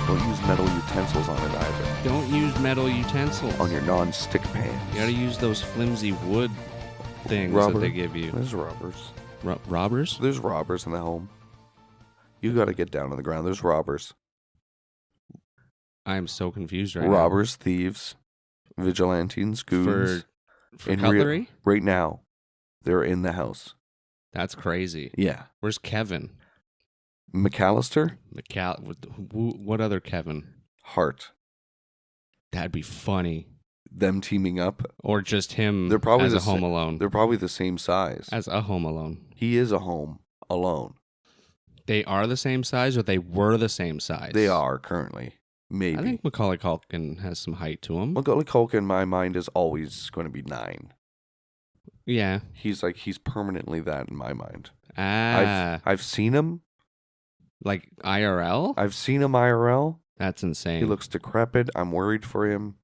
Don't use metal utensils on it either. Don't use metal utensils. On your non-stick pans. You gotta use those flimsy wood things Rubber. that they give you. There's robbers. Robbers? There's robbers in the home. You gotta get down on the ground. There's robbers. I am so confused right now. Robbers, thieves, vigilantes, goons. For cutlery? Right now, they're in the house. That's crazy. Yeah. Where's Kevin? McAllister? What other Kevin? Hart. That'd be funny. Them teaming up. Or just him They're probably as a Home Alone. They're probably the same size. As a Home Alone. He is a home alone. They are the same size, or they were the same size? They are currently. Maybe. I think Macaulay Culkin has some height to him. Macaulay Culkin, in my mind, is always going to be 9. Yeah. He's permanently that in my mind. I've seen him. Like IRL? I've seen him IRL. That's insane. He looks decrepit. I'm worried for him.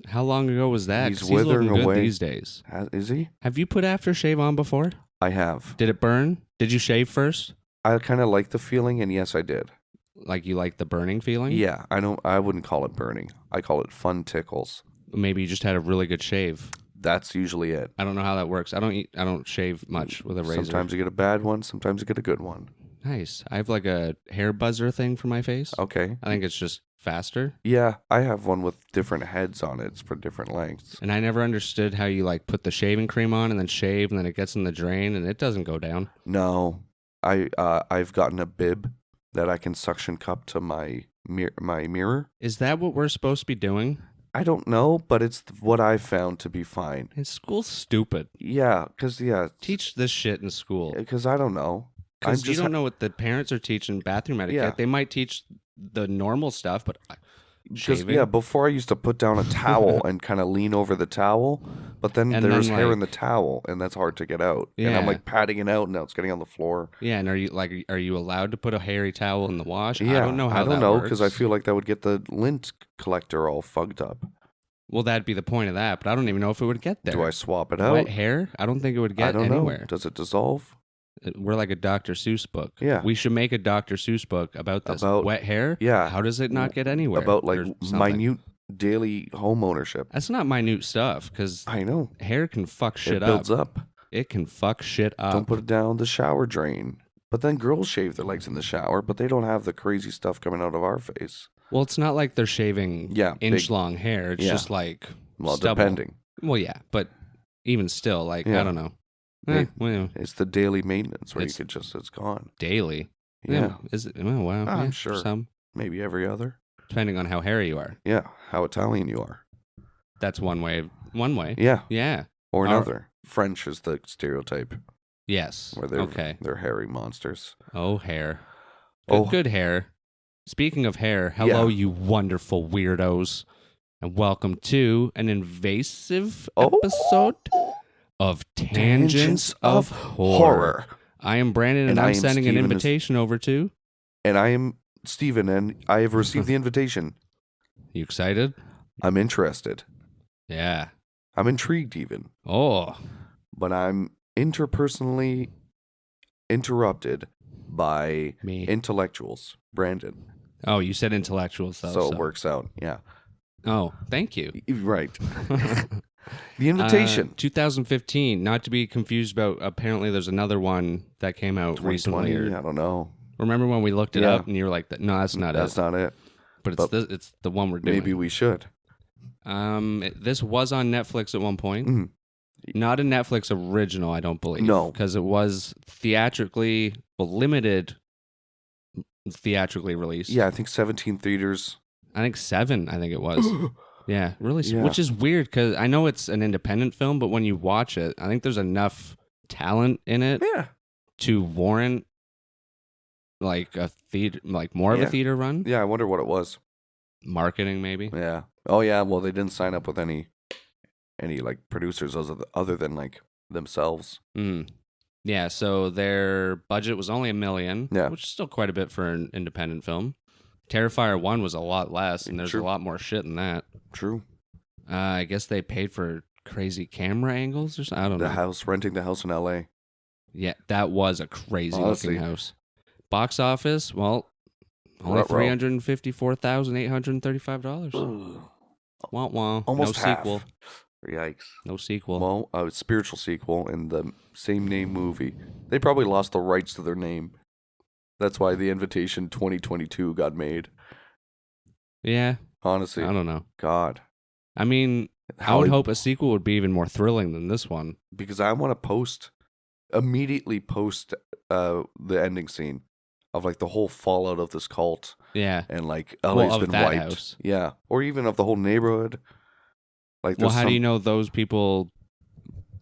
How long ago was that? He's 'Cause withering looking good away these days. Is he? Have you put aftershave on before? I have. Did it burn? Did you shave first? I kind of like the feeling, and yes, I did. Like you like the burning feeling? Yeah, I wouldn't call it burning. I call it fun tickles. Maybe you just had a really good shave. That's usually it. I don't know how that works. I don't shave much with a razor. Sometimes you get a bad one. Sometimes you get a good one. Nice. I have like a hair buzzer thing for my face. Okay. I think it's just faster. Yeah, I have one with different heads on it. It's for different lengths. And I never understood how you like put the shaving cream on and then shave and then it gets in the drain and it doesn't go down. No, I've gotten a bib that I can suction cup to my mirror. Is that what we're supposed to be doing? I don't know, but it's what I found to be fine. And school's stupid. Yeah, because Teach this shit in school. Because I don't know. Because you don't know what the parents are teaching bathroom etiquette. Yeah. They might teach the normal stuff, but shaving. Yeah, before I used to put down a towel and kind of lean over the towel, but then there's hair in the towel, and that's hard to get out. And I'm Yeah. like patting it out, and now it's getting on the floor. Yeah, and are you allowed to put a hairy towel in the wash? Yeah, I don't know how I don't that know works. because I feel like that would get the lint collector all fucked up. Well, that'd be the point of that, but I don't even know if it would get there. Do I swap it out? Wet hair? I don't think it would get I don't anywhere. know. Does it dissolve? We're like a Dr. Seuss book. Yeah. We should make a Dr. Seuss book about this. About- wet hair? Yeah. How does it not get anywhere? About like or something? minute daily home ownership. That's not minute stuff because I know. hair can fuck shit It builds up. It can fuck shit up. Don't put it down the shower drain. But then girls shave their legs in the shower, but they don't have the crazy stuff coming out of our face. Well, it's not like they're shaving inch big- long hair. It's Yeah. just like Well, stubble. depending. Well, yeah, but even still, like Yeah. I don't know. Maybe. Well, It's the daily maintenance where It's- it's gone. daily. Yeah. Is it? Oh, wow. I'm yeah, sure. Some, Maybe every other. depending on how hairy you are. Yeah. How Italian you are. That's one way. One way. Yeah. Yeah. Or Our- another. French is the stereotype Yes. where they're hairy monsters. Oh, hair. Oh. Good hair. Speaking of hair, hello, Yeah. you wonderful weirdos, and welcome to an invasive Oh. episode of Tangents of Horror. I am Brandon, and And I I'm am sending an Steven. invitation over to. And I am Steven, and I have received the invitation. You excited? I'm interested. Yeah. I'm intrigued even. Oh, But I'm interpersonally interrupted by me. intellectuals. Brandon. Oh, you said intellectuals, though. So it works out. Yeah. Oh, thank you. Right. The invitation. 2015, not to be confused about. Apparently, there's another one that came out recently. 2020. I don't know. Remember when we looked it Yeah. up and you were like, "No, that's not That's it." not it. But but it's the one we're doing. Maybe we should. This was on Netflix at one point. Mhm. Not a Netflix original, I don't believe. No. because it was limited theatrically released. Yeah, I think 17 theaters. I think 7. I think it was. Yeah, really, Yeah. which is weird because I know it's an independent film, but when you watch it, I think there's enough talent in it Yeah. to warrant like a theater, like more of a Yeah. theater run. Yeah, I wonder what it was. Marketing, maybe. Yeah. Oh, yeah. Well, they didn't sign up with any like producers other than like themselves. Mm. Yeah, so their budget was only $1 million, Yeah. which is still quite a bit for an independent film. Terrifier 1 was a lot less, and there's True. a lot more shit in that. True. I guess they paid for crazy camera angles or something. I don't know. Renting the house in L.A. Yeah, that was a crazy Honestly. looking house. Box office, well, Only Ruh-roh. $354,835. Wah wah. Almost no half. sequel. Yikes. No sequel. Well, a spiritual sequel in the same name movie. They probably lost the rights to their name. That's why The Invitation 2022 got made. Yeah. Honestly. I don't know. God. I mean, I would hope a sequel would be even more thrilling than this one. Because I want to immediately post the ending scene of like the whole fallout of this cult. Yeah. And like LA's been wiped. House. Yeah. Or even of the whole neighborhood. Like, well, how do you know those people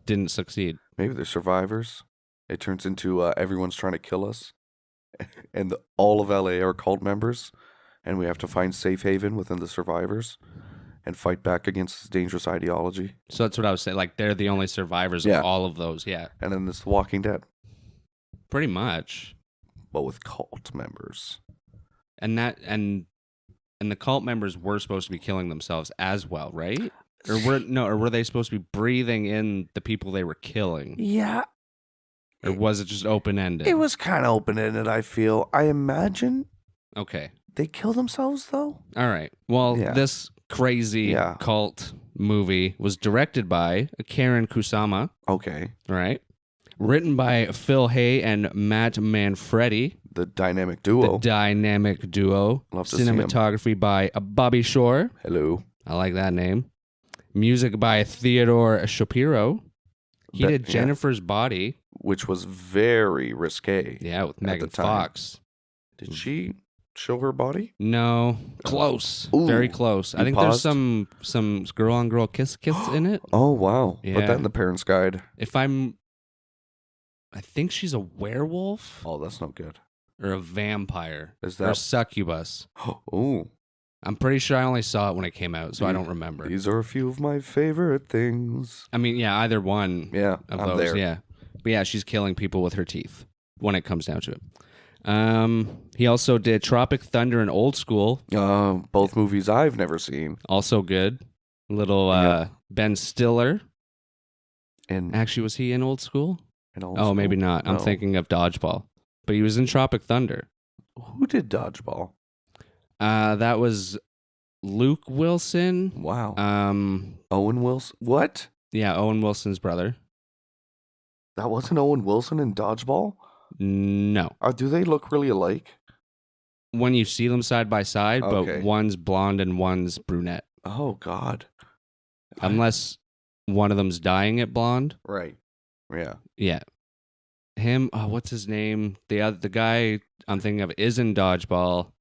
didn't succeed? Maybe they're survivors. It turns into everyone's trying to kill us. And all of LA are cult members. And we have to find safe haven within the survivors and fight back against this dangerous ideology. So that's what I was saying. Like, they're the only survivors of all of those. Yeah. And then this Walking Dead. Pretty much. But with cult members. And the cult members were supposed to be killing themselves as well, right? Or were they supposed to be breathing in the people they were killing? Yeah. Or was it just open-ended? It was kind of open-ended, I feel. I imagine. Okay. They kill themselves, though? All right. Well, this crazy cult movie was directed by Karen Kusama. Okay. Right. Written by Phil Hay and Matt Manfredi. The dynamic duo. Love to Cinematography see him. By Bobby Shore. Hello. I like that name. Music by Theodore Shapiro. He did Jennifer's Body. Which was very risque. Yeah, with Megan Fox. Did she show her body? No. Close. Ooh. Very close. I think paused? there's some girl-on-girl kiss in it. Oh, wow. Yeah. Put that in the parent's guide. I think she's a werewolf. Oh, that's not good. Or a vampire. Is that? Or succubus. Oh. I'm pretty sure I only saw it when it came out, so I don't remember. These are a few of my favorite things. I mean, yeah, either one of those. There. Yeah. But yeah, she's killing people with her teeth when it comes down to it. He also did Tropic Thunder and Old School. Both movies I've never seen. Also good. Little Ben Stiller. And actually, was he in Old School? School? Maybe not. No. I'm thinking of Dodgeball. But he was in Tropic Thunder. Who did Dodgeball? That was Luke Wilson. Wow. Owen Wilson. What? Yeah, Owen Wilson's brother. That wasn't Owen Wilson in Dodgeball? No. Do they look really alike? When you see them side by side, but one's blonde and one's brunette. Oh, God. Unless one of them's dyeing it blonde. Right. Yeah. Yeah. Him, what's his name? The guy I'm thinking of is in Dodgeball.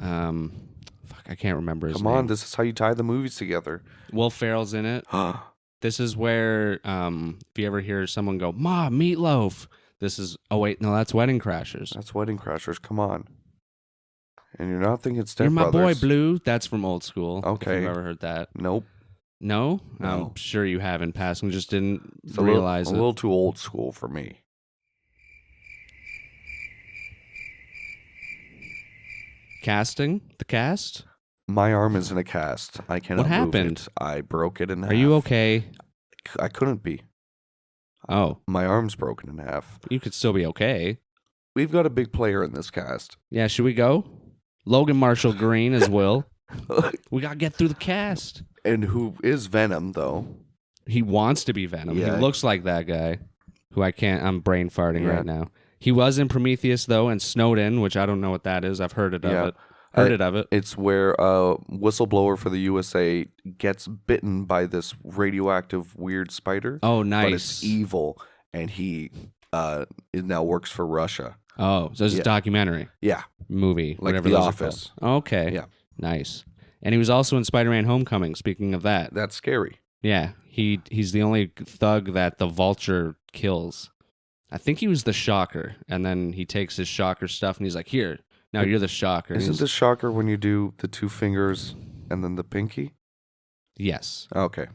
I can't remember his name. Come on, this is how you tie the movies together. Will Ferrell's in it. This is where, if you ever hear someone go, "Ma, Meatloaf," this is, oh wait, no, that's Wedding Crashers. That's Wedding Crashers, come on. And you're not thinking Step You're my Brothers. boy, Blue. That's from Old School. Okay. If you've ever heard that. Nope. No? No. I'm sure you haven't, Passing, just didn't realize it. A little too old school for me. Casting? The cast? My arm is in a cast. I cannot What happened? move it. I broke it in half. Are you okay? I couldn't be. Oh. My arm's broken in half. You could still be okay. We've got a big player in this cast. Yeah, should we go? Logan Marshall Green as Will. We got to get through the cast. And who is Venom, though? He wants to be Venom. Yeah. He looks like that guy who I'm brain farting right now. He was in Prometheus, though, and Snowden, which I don't know what that is. I've heard it of it. Heard of it. It's where a whistleblower for the USA gets bitten by this radioactive weird spider. Oh, nice. But it's evil, and he now works for Russia. Oh, so it's a documentary. Yeah. Movie. Like whatever The those Office. Are called. Okay. Yeah. Nice. And he was also in Spider-Man Homecoming, speaking of that. That's scary. Yeah. He's the only thug that the Vulture kills. I think he was the Shocker, and then he takes his Shocker stuff, and he's like, here, now you're the Shocker. Isn't the Shocker when you do the two fingers and then the pinky? Yes. Okay.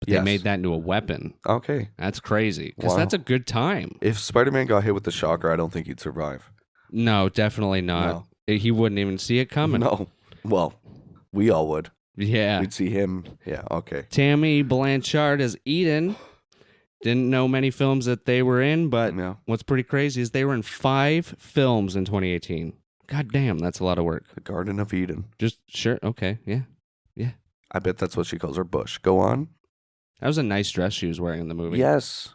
But they made that into a weapon. Okay. That's crazy, because that's a good time. If Spider-Man got hit with the Shocker, I don't think he'd survive. No, definitely not. No. He wouldn't even see it coming. No. Well, we all would. Yeah. We'd see him. Yeah, okay. Tammy Blanchard as Eden. Didn't know many films that they were in, but what's pretty crazy is they were in 5 films in 2018. God damn, that's a lot of work. The Garden of Eden. Just sure, okay, yeah. I bet that's what she calls her bush. Go on. That was a nice dress she was wearing in the movie. Yes.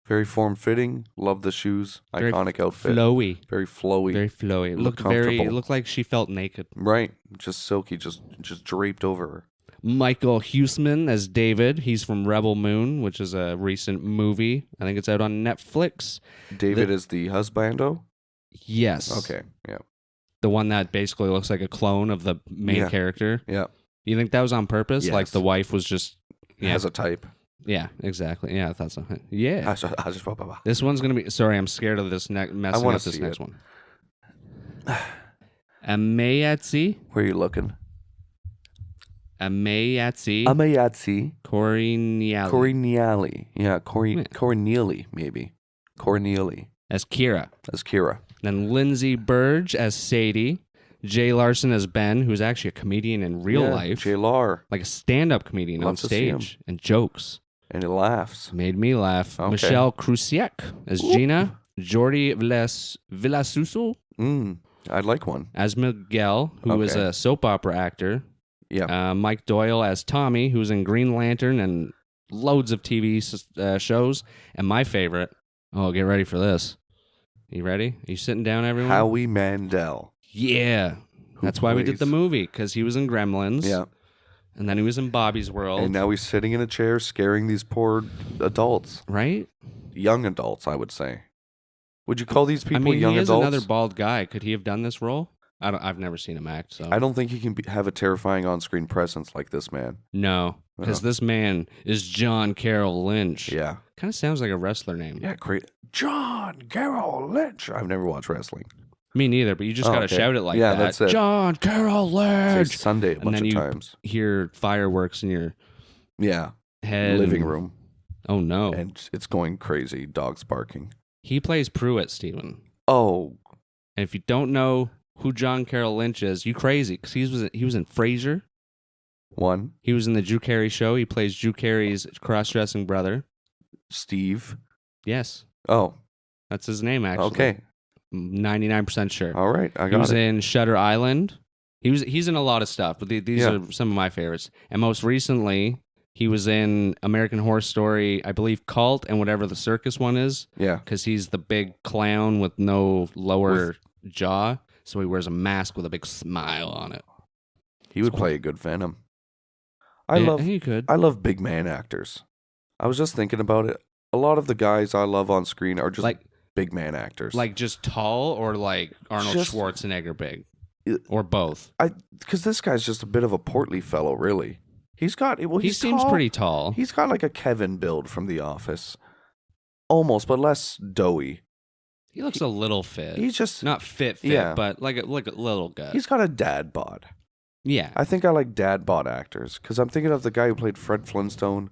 Very form-fitting. Love the shoes. Very Iconic outfit. Flowy. Very flowy. Very flowy. It Look looked very. It comfortable. looked like she felt naked. Right. Just silky. Just draped over her. Michael Huseman as David. He's from Rebel Moon, which is a recent movie. I think it's out on Netflix. David is the husbando? Yes. Okay. Yeah. The one that basically looks like a clone of the main Yeah. character. Yeah. You think that was on purpose? Yes. Like the wife was just. Yeah. Has a type. Yeah, exactly. Yeah, I thought so. Yeah. I just This one's going to be. Sorry, I'm scared of this messing wanna up this see next it. one. Amayatsi. Where are you looking? Amayatsi. Amayatsi. Coriniali. Coriniali. Yeah. Yeah. Corneali, maybe. Corneali. As Kira. As Kira. Then Lindsay Burge as Sadie. Jay Larson as Ben, who's actually a comedian in real Yeah, life. J-Lar. Like a stand-up comedian Love on to see him. stage. And jokes. And he laughs. Made me laugh. Okay. Michelle Krusiek as Ooh. Gina. Jordi Villasuso I'd like one. as Miguel, who is Okay. a soap opera actor. Yeah. Mike Doyle as Tommy, who's in Green Lantern and loads of TV shows. And my favorite, get ready for this. You ready? Are you sitting down, everyone? Howie Mandel. Yeah. Who That's why we did plays- the movie, because he was in Gremlins. Yeah. And then he was in Bobby's World. And now he's sitting in a chair scaring these poor adults. Right? Young adults, I would say. Would you call these people I mean, young he is adults? another bald guy. Could he have done this role? I've never seen him act, so. I don't think he can have a terrifying on-screen presence like this man. No, because No. this man is John Carroll Lynch. Yeah. Kind of sounds like a wrestler name. Yeah, great. John Carroll Lynch. I've never watched wrestling. Me neither, but you just Oh, got to okay. shout it like Yeah, that. that's it. John Carroll Say Lynch. Sunday a And bunch then of you times. hear fireworks in your Yeah. head. Living and- room. Oh, no. And it's going crazy. Dogs barking. He plays Pruitt, Steven. Oh, And if you don't know who John Carroll Lynch is, you crazy, because he was in Frasier. one. He was in the Drew Carey Show. He plays Drew Carey's cross-dressing brother. Steve. Yes, Oh, that's his name, actually. okay. 99% sure. All right. I He got was it. in Shutter Island. He's in a lot of stuff, but these Yeah. are some of my favorites. And most recently, he was in American Horror Story, I believe, Cult and whatever the circus one is, Yeah. because he's the big clown with no lower jaw, so he wears a mask with a big smile on it. He would play a good Venom. I Yeah, love he could. I love big man actors. I was just thinking about it. A lot of the guys I love on screen are just like big man actors. like just tall or like Arnold Just- Schwarzenegger big, It- or both. because this guy's just a bit of a portly fellow, really. He's got well, He he's seems tall. pretty tall. He's got like a Kevin build from The Office, almost, but less doughy. He looks a little fit. He's just Not fit, Yeah. but like a little guy. he's got a dad bod. Yeah. I think I like dad bod actors because I'm thinking of the guy who played Fred Flintstone,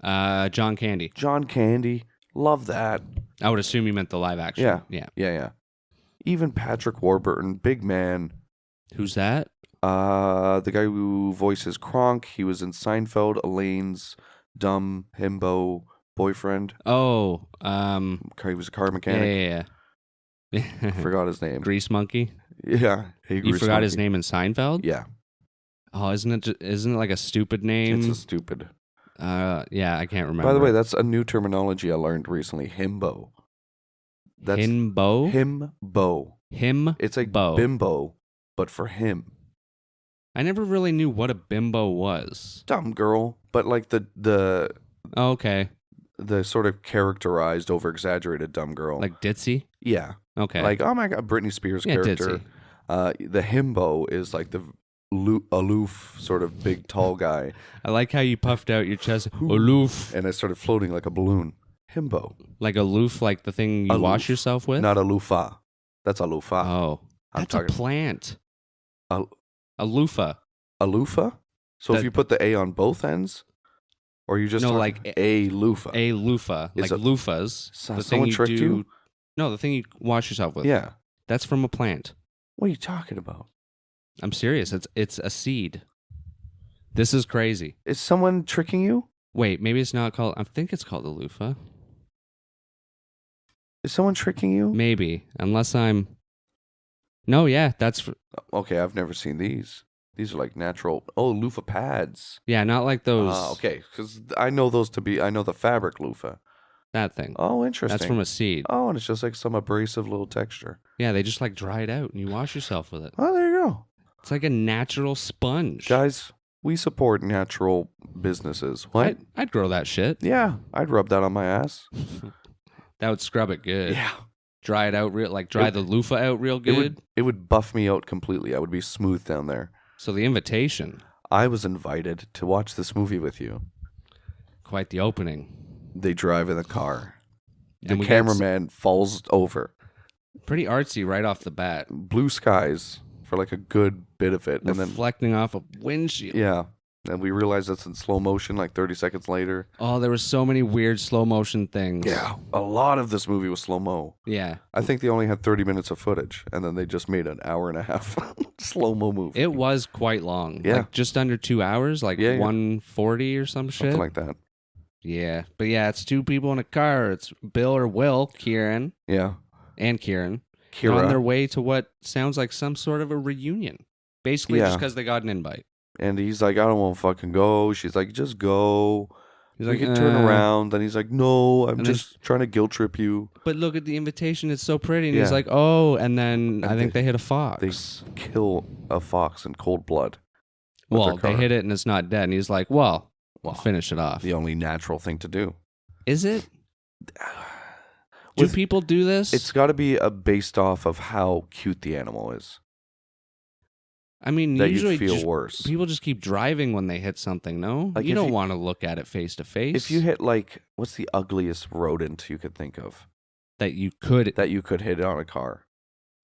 John Candy. John Candy. Love that. I would assume you meant the live action. Yeah. Yeah. Yeah. Even Patrick Warburton, big man. Who's that? The guy who voices Kronk, he was in Seinfeld, Elaine's dumb himbo boyfriend. Oh, He was a car yeah, mechanic. yeah. Forgot his name. Grease Monkey. Yeah. Hey, You Grease forgot his Monkey. name in Seinfeld? Yeah. Oh, isn't it like a stupid name? It's a stupid. Yeah, I can't remember. By the way, that's a new terminology I learned recently. Himbo. That's Himbo. himbo. Him. It's like Bo. bimbo, but for him. I never really knew what a bimbo was. Dumb girl, but like the Oh, okay, sort of characterized, over exaggerated dumb girl. like ditzy. yeah. Okay, Like, oh my god, Britney Spears yeah, character. ditzy. The himbo is like the aloof, sort of big, tall guy, I like how you puffed out your chest. Ooh. Aloof, and it started floating like a balloon. Himbo, like aloof, like the thing you Aloof. wash yourself with. not aloofa. That's aloofa. Oh, I'm that's a talking- plant. Al- A loofah. Aloofa. So if That- you put the a on both ends, or you just No, talking like a loofah. A loofah, Is like a- loofahs. So- the someone thing you tricked do. you? No, the thing you wash yourself with. Yeah. That's from a plant. What are you talking about? I'm serious. It's a seed. This is crazy. Is someone tricking you? Wait, maybe it's not called. I think it's called a loofah. Is someone tricking you? Maybe, unless I'm No, yeah, Okay, I've never seen these. These are like natural. Oh, loofah pads. yeah, not like those. Okay, because I know those to be. I know the fabric loofah. That thing. Oh, That's interesting. from a seed. Oh, and it's just like some abrasive little texture. Yeah, they just like dry it out and you wash yourself with it. Oh, there you go. It's like a natural sponge. Guys, we support natural businesses. What? I'd grow that shit. Yeah, I'd rub that on my ass. That would scrub it good. Yeah. Dry it out dry the loofah out real good. It would buff me out completely. I would be smooth down there. So the invitation, I was invited to watch this movie with you. quite the opening. They drive in the car. The And we got cameraman falls over. Pretty artsy right off the bat. Blue skies for like a good bit of it. And then, Reflecting off a windshield. yeah. And we realize that's in slow motion like 30 seconds later. Oh, there were so many weird slow motion things. Yeah. A lot of this movie was slow mo. Yeah. I think they only had 30 minutes of footage, and then they just made an hour and a half slow mo movie. It was quite long. Yeah. Like just under 2 hours, like Yeah, yeah. 140 or some shit. Something like that. Yeah. But yeah, it's two people in a car. It's Bill or Will, Kieran, Yeah. and Kieran. Kira. On their way to what sounds like some sort of a reunion. Basically, just Yeah. because they got an invite. And he's like, I don't want to fucking go. She's like, just go. He's We like, can turn around. Then he's like, no, I'm And just trying to guilt trip you. But look at the invitation. It's so pretty. And Yeah. he's like, oh. And then I And think they hit a They fox. kill a fox in cold blood. with Well, their they car. hit it and it's not dead. And he's like, well, I'll finish it off. The only natural thing to do. Is it? Do With- people do this? It's got to be based off of how cute the animal is. I mean, That usually you'd feel just- worse. people just keep driving when they hit something, no? Like you if don't you- want to look at it face to face. If you hit like, what's the ugliest rodent you could think of that you could, that you could hit on a car?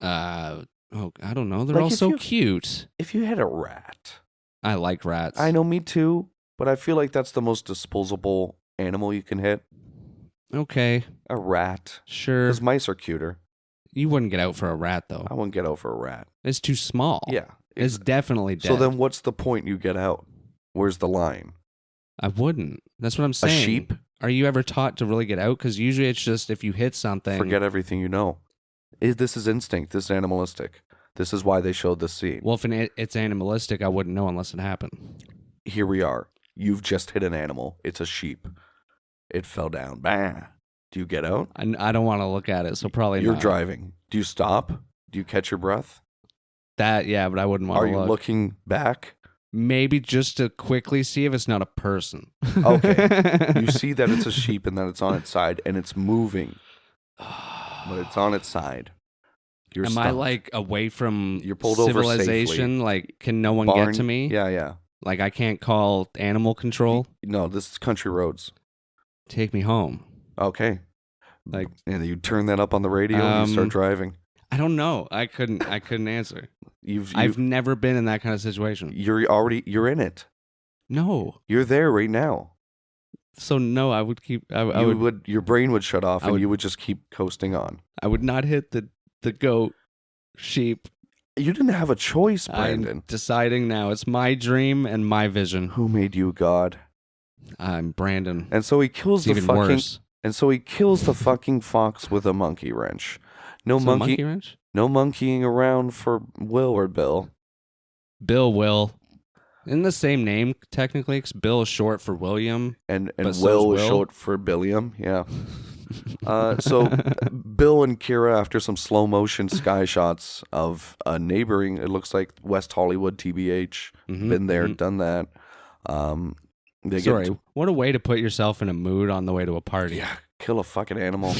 I don't know. They're Like all if so you- cute. If you hit a rat. I like rats. I know, me too. But I feel like that's the most disposable animal you can hit. Okay, A rat. sure. Because mice are cuter. You wouldn't get out for a rat though. I wouldn't get out for a rat. It's too small. Yeah. It's definitely dead. So then what's the point you get out? Where's the line? I wouldn't. That's what I'm A saying. sheep? Are you ever taught to really get out? Because usually it's just if you hit something. Forget everything you know. This is instinct. This is animalistic. This is why they showed this scene. Well, if it's animalistic, I wouldn't know unless it happened. Here we are. You've just hit an animal. It's a sheep. It fell down. Bah. Do you get out? I don't want to look at it, so probably You're not. driving. Do you stop? Do you catch your breath? That, yeah, but I wouldn't want Are to you look. looking back? Maybe just to quickly see if it's not a person. Okay. You see that it's a sheep and that it's on its side and it's moving, but it's on its side. You're Am I stumped. like away from You're pulled over civilization? Like, can no one Barn- get to me? Yeah, yeah. Like, I can't call animal control. No, this is country roads. Take me home. Okay. Like, And you turn that up on the radio and you start driving. I don't know. I couldn't answer. You've I've never been in that kind of situation. you're in it. No. You're there right now. So no, I would keep. I You would. your brain would shut off I and would- you would just keep coasting on. I would not hit the goat, sheep. You didn't have a choice, Brandon. I'm deciding now. It's my dream and my vision. Who made you God? I'm Brandon. And so he kills It's the even fucking worse. and so he kills the fucking fox with a monkey wrench. No Is it a monkey, wrench? no monkeying around for Will or Bill. Bill Will. In the same name, technically, 'cause Bill is short for William. And But so's Will was Will. short for Billiam. Yeah. So Bill and Kira, after some slow motion sky shots of a neighboring, it looks like West Hollywood, TBH. Mhm, Been there, mhm. done that. They Sorry, get what a way to put yourself in a mood on the way to a party. yeah, kill a fucking animal.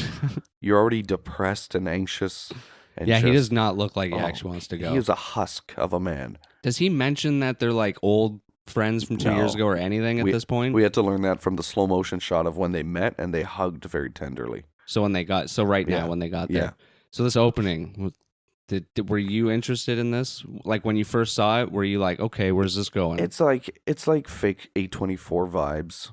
You're already depressed and anxious. And Yeah, he just- does not look like he oh, actually wants to go. He is a husk of a man. Does he mention that they're like old friends from 2 years No. ago or anything at this point? We had to learn that from the slow motion shot of when they met and they hugged very tenderly. So when they got right now Yeah. when they got there. Yeah. So this opening, were you interested in this? Like when you first saw it, were you like, okay, where's this going? It's like fake A24 vibes.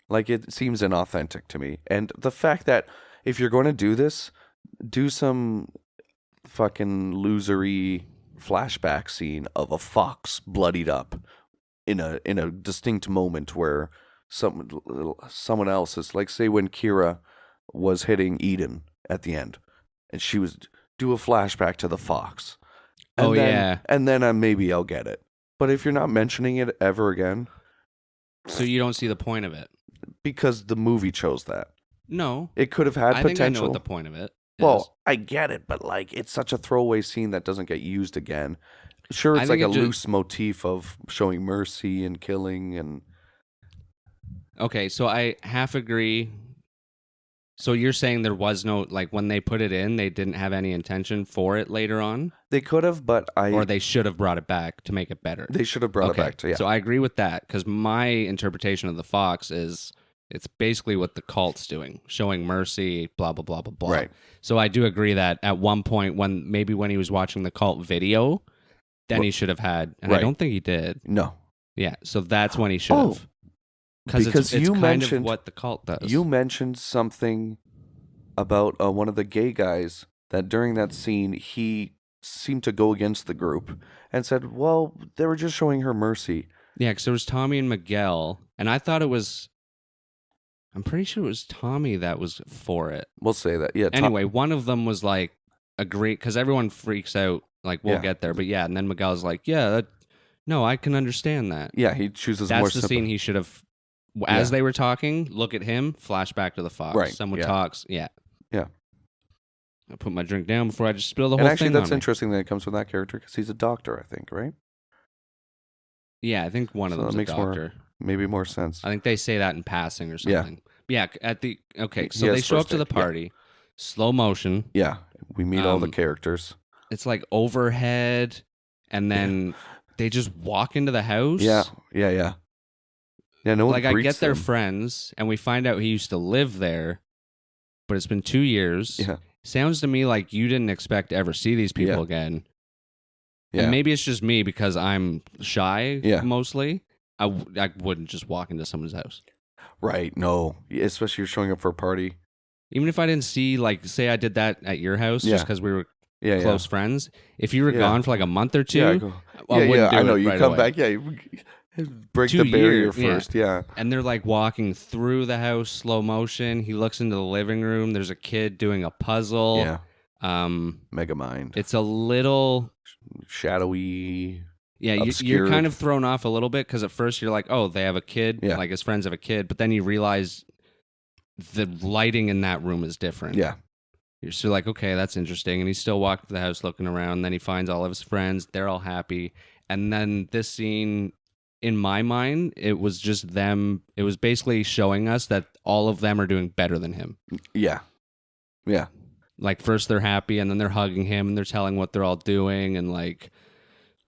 Like it seems inauthentic to me. And the fact that if you're going to do this, do some fucking losery flashback scene of a fox bloodied up in a distinct moment where someone else is like, say when Kira was hitting Eden at the end and she was do a flashback to the fox And Oh, then, yeah. And then maybe I'll get it. But if you're not mentioning it ever again, So you don't see the point of it? because the movie chose that, No. it could have had I think I know potential. what the point of it is. Well, I get it, but like it's such a throwaway scene that doesn't get used again. Sure, I it's like think a it ju- loose motif of showing mercy and killing, and Okay, so I half agree. So you're saying there was no, like, when they put it in, they didn't have any intention for it later on? they could have, but Or they should have brought it back to make it better? they should have brought Okay, it back to so I agree with that, because my interpretation of the fox is it's basically what the cult's doing, showing mercy, blah, blah, blah, blah, blah. Right. So I do agree that at one point, when he was watching the cult video, then he should have had, and I Right. don't think he did. No, Yeah, so that's when he should Oh, have. Because because it's you kind mentioned- of what the cult does. you mentioned something about one of the gay guys that during that scene he seemed to go against the group and said, "Well, they were just showing her mercy." Yeah, because there was Tommy and Miguel, and I thought it was. I'm pretty sure it was Tommy that was for it. We'll say that. Yeah. Anyway, one of them was like, agree, because everyone freaks out, like, we'll Yeah. get there. But yeah, and then Miguel's like, yeah, no, I can understand that. Yeah, he chooses That's more. the scene he should have. As Yeah. they were talking, look at him, flash back to the fox. Right, Someone yeah. talks. Yeah. Yeah. I put my drink down before I just spill the And whole actually, thing that's on me. interesting that it comes from that character because he's a doctor, I think, right? Yeah, I think one of So them's that a makes more- doctor. Maybe more sense. I think they say that in passing or Yeah. something. Yeah. Okay. So He they has show up first to the aid, yeah. party, slow motion. Yeah, we meet all the Um, characters. It's like overhead, and then they just walk into the house. Yeah. Yeah. No one Like, I greets get they're them. friends, and we find out he used to live there, but it's been 2 years. Yeah. Sounds to me like you didn't expect to ever see these people Yeah. again. Yeah. And maybe it's just me because I'm shy Yeah. mostly. I wouldn't just walk into someone's house. Right. No. Especially you're showing up for a party. Even if I didn't see, like, say I did that at your house Yeah. just because we were Yeah. close friends. If you were Yeah. gone for like a month or two, Yeah. I go, I wouldn't do I know. it You right come away. back. Yeah. You break 2 the barrier years, yeah. first. Yeah. And they're like walking through the house, slow motion. He looks into the living room. There's a kid doing a puzzle. Yeah. Um, Megamind. it's a little, Shadowy. yeah. You're Obscured. kind of thrown off a little bit because at first you're like, oh, they have a kid. Yeah. Like his friends have a kid, but then you realize the lighting in that room is different. Yeah. You're still like, okay, that's interesting. And he's still walking to the house looking around. Then he finds all of his friends. They're all happy. And then this scene, in my mind, it was just them. It was basically showing us that all of them are doing better than him. Yeah. Yeah. Like, first they're happy, and then they're hugging him, and they're telling what they're all doing. And like,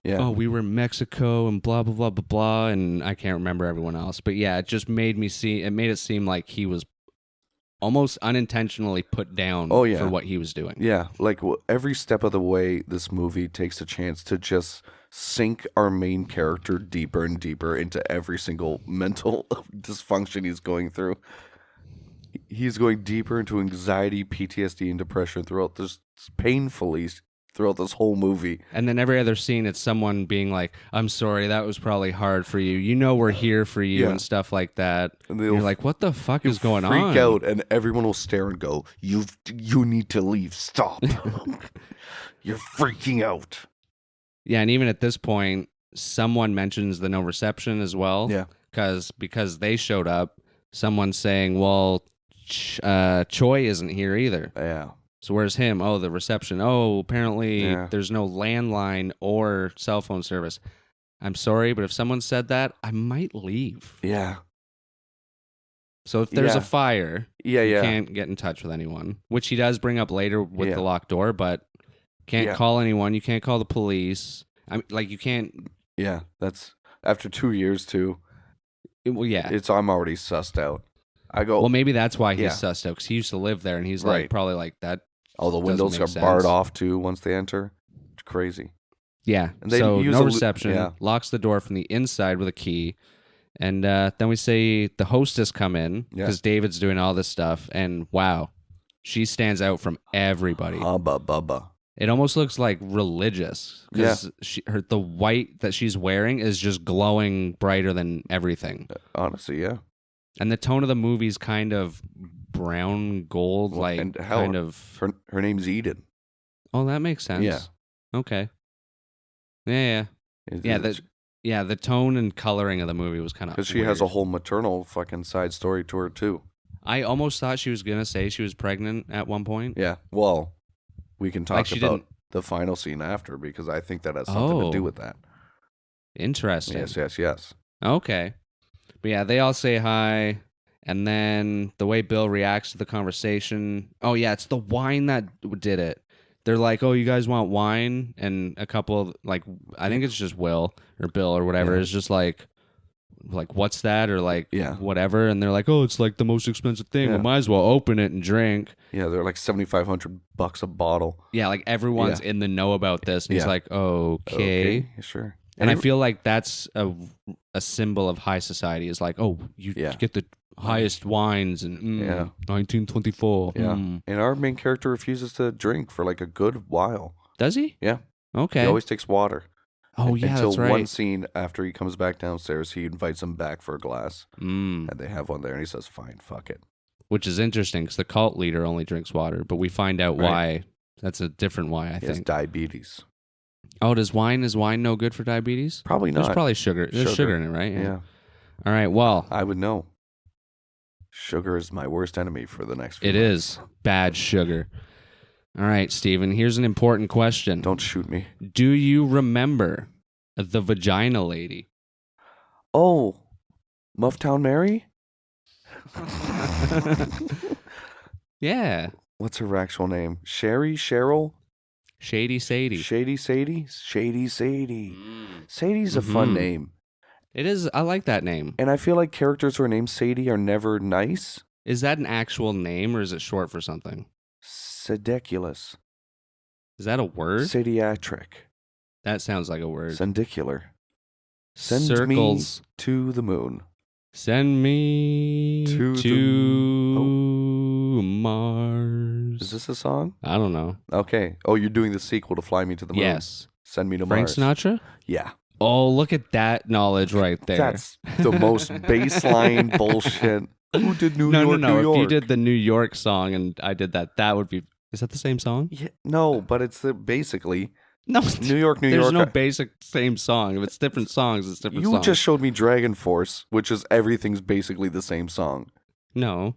Yeah. oh, we were in Mexico, and blah, blah, blah, blah, blah. And I can't remember everyone else. But yeah, it just made it seem like he was almost unintentionally put down Oh, yeah. for what he was doing. Yeah, like every step of the way, this movie takes a chance to just sink our main character deeper and deeper into every single mental dysfunction he's going through. He's going deeper into anxiety, PTSD, and depression throughout this painfully throughout this whole movie. And then every other scene, it's someone being like, I'm sorry, that was probably hard for you. You know we're here for you Yeah. and stuff like that. And And you're like, what the fuck He'll is going freak on? out, and everyone will stare and go, You need to leave. Stop. You're freaking out." Yeah, and even at this point, someone mentions the no reception as well. Yeah. Because they showed up, someone's saying, well, Choi isn't here either. Yeah. So where's him? Oh, the reception. Oh, apparently Yeah. there's no landline or cell phone service. I'm sorry, but if someone said that, I might leave. Yeah. So if there's Yeah. a fire, Yeah. you Yeah. can't get in touch with anyone, which he does bring up later with Yeah. the locked door, but can't Yeah. call anyone. You can't call the police. I mean, like, you can't. Yeah. That's after 2 years too. Well, yeah. I'm already sussed out. I go, Well, maybe that's why he's Yeah. sussed out, because he used to live there, and he's Right. like probably like that. all the doesn't windows make are barred sense. off too once they enter. It's crazy. Yeah. And they So use no a reception. yeah. Locks the door from the inside with a key. And then we say the hostess come in Yeah. because David's doing all this stuff, and wow, she stands out from everybody. Hubba bubba. It almost looks like religious because the white that she's wearing is just glowing brighter than everything. Honestly, yeah. And the tone of the movie's kind of brown gold, Well, like and hell, kind of. Her name's Eden. Oh, that makes sense. Yeah. Okay. Yeah. The tone and coloring of the movie was kind of because she has a whole maternal fucking side story to her too. I almost thought she was gonna say she was pregnant at one point. Yeah. Well, we can Like talk she about didn't. the final scene after because I think that has something to do Oh, with that. interesting. Yes. Okay. But yeah, they all say hi. And then the way Bill reacts to the conversation. Oh, yeah, it's the wine that did it. They're like, oh, you guys want wine? And a couple of, like, I think it's just Will or Bill or whatever. Yeah. Is just like, what's that? Or like, Yeah. whatever. And they're like, oh, it's like the most expensive thing. Yeah. We might as well open it and drink. Yeah, they're like $7,500 a bottle. Yeah, like everyone's in the know about this. And he's Yeah. like, okay. Sure. And I feel like that's a symbol of high society. Is like, oh, you Yeah. get the highest wines and 1924. Yeah. And our main character refuses to drink for like a good while. Does he? Yeah. Okay. He always takes water. Oh yeah, Until that's right. one scene after he comes back downstairs, he invites him back for a glass. Mm. And they have one there and he says, fine, fuck it. Which is interesting because the cult leader only drinks water, but we find out why. That's a different why, I He has think. diabetes. Oh, is wine no good for diabetes? Probably not. There's probably sugar. There's sugar in it, right? Yeah. All right. Well, I would know. Sugar is my worst enemy for the next few it months. is bad sugar. All right, Steven, here's an important question. Don't shoot me. Do you remember the vagina lady? Oh, Mufftown Mary? Yeah. What's her actual name? Sherry? Cheryl? Shady Sadie. Shady Sadie? Shady Sadie. Sadie's a Mm-hmm. fun name. It is. I like that name. And I feel like characters who are named Sadie are never nice. Is that an actual name or is it short for something? Sedeculous. Is that a word? Sadiatric. That sounds like a word. Sendicular. Send Circles. me to the moon. Send me To to Mars. Is this a song? I don't know. Okay. Oh, you're doing the sequel to Fly Me to the Moon. Yes. Send me to Frank Mars. Sinatra? Yeah. Oh, look at that knowledge right there. That's the most baseline bullshit. Who did New York, New York? If you did the New York song and I did that would be. Is that the same song? Yeah, no, but it's basically No, New York, New there's York. no basic same song. If it's different songs, it's different You songs. just showed me Dragon Force, which is everything's basically the same song. No.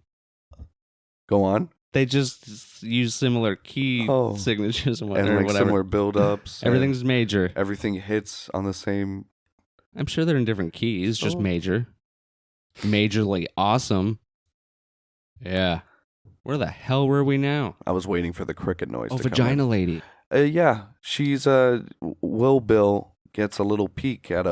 Go on. They just use similar key signatures and And like whatever. similar build-ups. Everything's major. Everything hits on the same. I'm sure they're in different keys, just Oh. major. Majorly awesome. Yeah. Where the hell were we now? I was waiting for the cricket noise. Oh, to come vagina lady. yeah, she's Will Bill gets a little peek at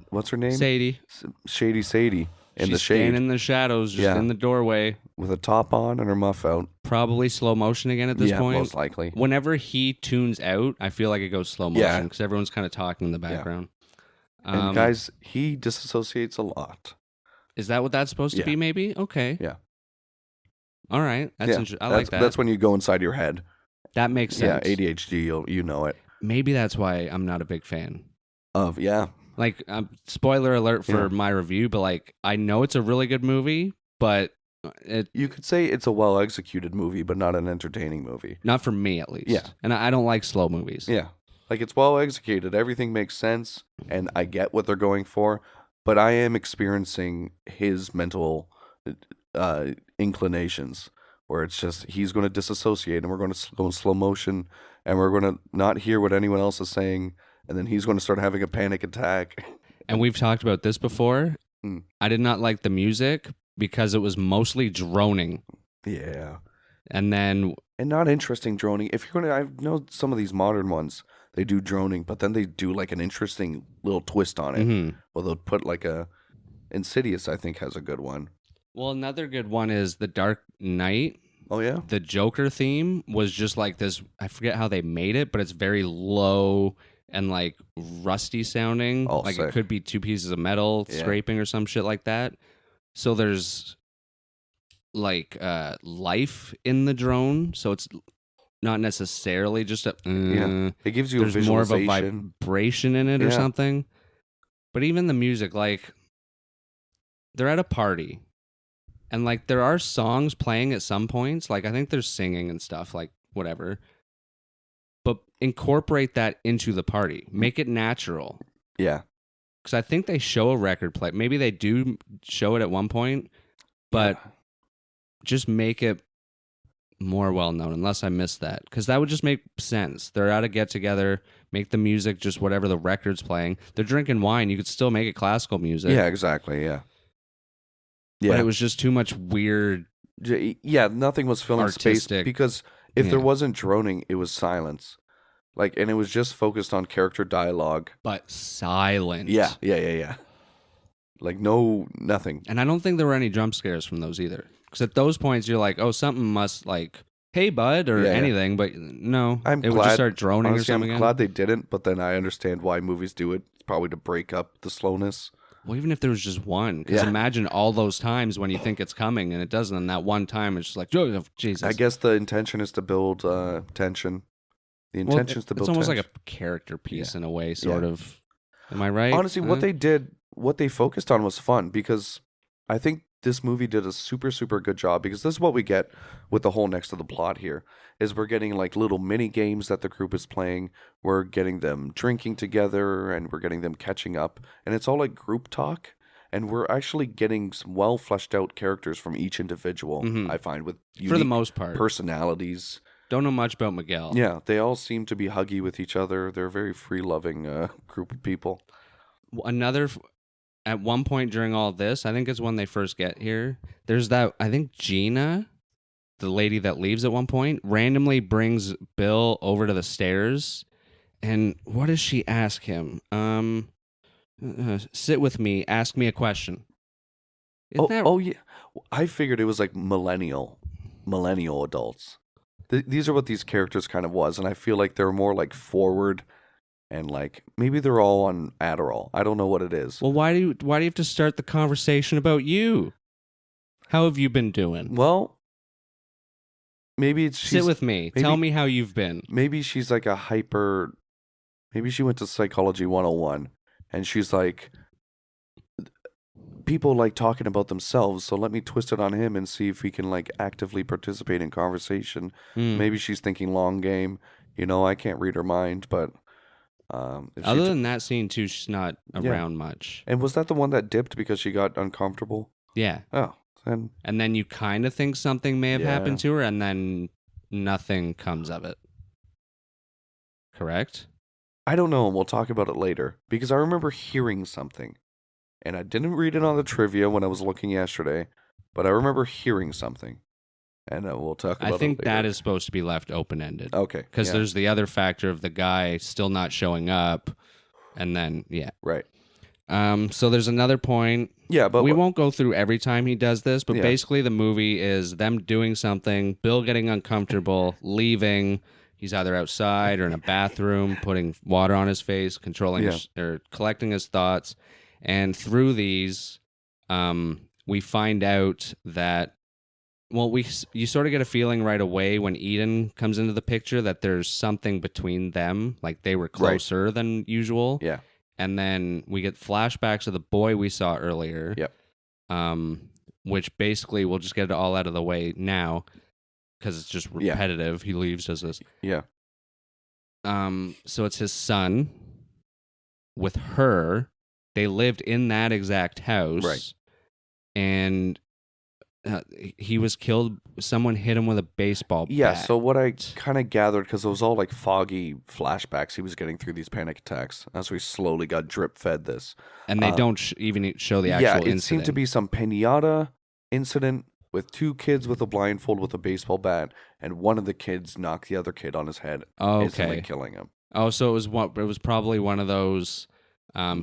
what's her name? Sadie. Shady Sadie in She's the shade standing in the shadows, just Yeah. in the doorway. with a top on and her muff out. Probably slow motion again at this yeah, point. most likely. Whenever he tunes out, I feel like it goes slow Yeah. motion because everyone's kind of talking in the background. And guys, he disassociates a lot. Is that what that's supposed to Yeah. be? Maybe. Okay. Yeah. All right. That's Yeah, interesting. I like that. That's when you go inside your head. That makes sense. Yeah, ADHD, you know it. Maybe that's why I'm not a big fan. Yeah. Like, spoiler alert for Yeah. my review, but like, I know it's a really good movie, but You could say it's a well executed movie, but not an entertaining movie. not for me at least. Yeah. And I don't like slow movies. Yeah. Like it's well executed. Everything makes sense and I get what they're going for, but I am experiencing his mental inclinations where it's just he's going to disassociate and we're going to go in slow motion and we're going to not hear what anyone else is saying and then he's going to start having a panic attack. And we've talked about this before. Mm. I did not like the music because it was mostly droning. Yeah. And then And not interesting droning. If you're going to, I know some of these modern ones, they do droning, but then they do like an interesting little twist on it. mhm. Well, they'll put like Insidious, I think, has a good one. Well, another good one is The Dark Knight. Oh, yeah? The Joker theme was just like this. I forget how they made it, but it's very low and like rusty sounding. Oh, like sick. it could be two pieces of metal Yeah. scraping or some shit like that. So there's like life in the drone. So it's not necessarily just a. Yeah. It gives you a There's more of a visualization. vibration in it or Yeah. something. But even the music, like they're at a party. And like there are songs playing at some points. Like I think there's singing and stuff, like whatever. but incorporate that into the party. Make it natural. Yeah. Because I think they show a record play. Maybe they do show it at one point, but Yeah. just make it more well known. Unless I missed that, because that would just make sense. They're at a get together. Make the music just whatever the record's playing. They're drinking wine. You could still make it classical music. Yeah, exactly. Yeah. But Yeah. it was just too much weird. Yeah, nothing was filling space Artistic. because if there Yeah. wasn't droning, it was silence. Like, and it was just focused on character dialogue. But silent. Yeah. Like nothing. And I don't think there were any jump scares from those either. Because at those points, you're like, oh, something must like, hey, bud, or Yeah. anything. But no, I'm it would glad- just start droning Honestly, or I'm something. again. glad they didn't, but then I understand why movies do it. It's probably to break up the slowness. Well, even if there was just one. Because Yeah. imagine all those times when you think it's coming and it doesn't. And that one time, it's just like, oh, Jesus. I guess the intention is to build tension. The Well, intention is to build it's almost tension. like a character piece Yeah. in a way, sort of. Am I right? Honestly, what they focused on was fun because I think this movie did a super, super good job because this is what we get with the whole next to the plot here is we're getting like little mini games that the group is playing. We're getting them drinking together and we're getting them catching up. And it's all like group talk. And we're actually getting some well fleshed out characters from each individual, Mhm. I find, with For the unique most part. personalities. Don't know much about Miguel. Yeah, they all seem to be huggy with each other. They're a very free loving group of people. At one point during all this, I think it's when they first get here, there's that, I think Gina, the lady that leaves at one point, randomly brings Bill over to the stairs. And what does she ask him? Sit with me, ask me a question. Isn't that- Oh yeah, I figured it was like millennial adults. These are what these characters kind of was, and I feel like they're more like forward, and like maybe they're all on Adderall. I don't know what it is. Well, why do you have to start the conversation about you? How have you been doing? Well, maybe it's Sit with me. Tell me how you've been. Maybe she's like a hyper. Maybe she went to Psychology 101, and she's like, people like talking about themselves, so let me twist it on him and see if he can like actively participate in conversation. Hmm. Maybe she's thinking long game. You know, I can't read her mind, but if she Other than that scene too, she's not Yeah. around much. and was that the one that dipped because she got uncomfortable? Yeah. Oh, then And then you kind of think something may have Yeah. happened to her, and then nothing comes of it. Correct? I don't know, and we'll talk about it later because I remember hearing something, and I didn't read it on the trivia when I was looking yesterday, but I remember hearing something, and we'll talk about I think it later. that is supposed to be left open ended. Okay, Because yeah, there's the other factor of the guy still not showing up, and then, yeah. right. So there's another point. Yeah, but We won't go through every time he does this, but Yeah. basically the movie is them doing something, Bill getting uncomfortable, leaving. He's either outside or in a bathroom, putting water on his face, controlling or collecting his thoughts. And through these, we find out that, well, you sort of get a feeling right away when Eden comes into the picture that there's something between them, like they were closer than usual. Yeah. And then we get flashbacks of the boy we saw earlier. Yep. Which basically we'll just get it all out of the way now because it's just Yeah. repetitive. He leaves, does this. Yeah. So it's his son with her. They lived in that exact house. Right. And he was killed. Someone hit him with a baseball Yeah, bat. so what I kind of gathered, because it was all like foggy flashbacks he was getting through these panic attacks as we slowly got drip fed this. And they don't even show the actual Yeah, it incident. seemed to be some pinata incident with two kids with a blindfold with a baseball bat, and one of the kids knocked the other kid on his head, instantly Okay. killing him. Oh, so it was probably one of those.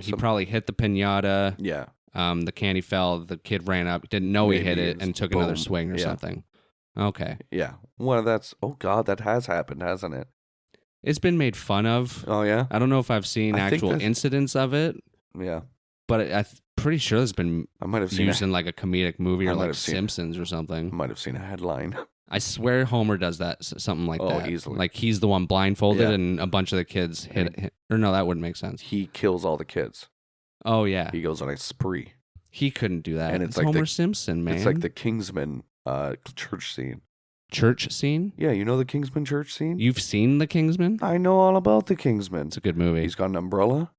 He probably hit the pinata. Yeah, The candy fell. The kid ran up, didn't know he hit Maybe it, it and was took another boom. swing or Yeah. something. Okay. yeah. One of that's, oh God, that has happened, hasn't it? It's been made fun of. Oh, yeah? I don't know if I've seen I think actual that's- incidents of it, Yeah. but I'm pretty sure it's been I might have seen used in like a comedic movie I or might like have seen it. Simpsons or I something. might have seen a headline. I swear Homer does that, something like Oh, that. easily. Like he's the one blindfolded Yeah. and a bunch of the kids hit. Or no, that wouldn't make sense. He kills all the kids. Oh, yeah. He goes on a spree. He couldn't do that. And it's it's like Homer the- Simpson, man. It's like the Kingsman church scene. church scene. Yeah, you know the Kingsman church scene? You've seen The Kingsman? I know all about the Kingsman. It's a good movie. He's got an umbrella.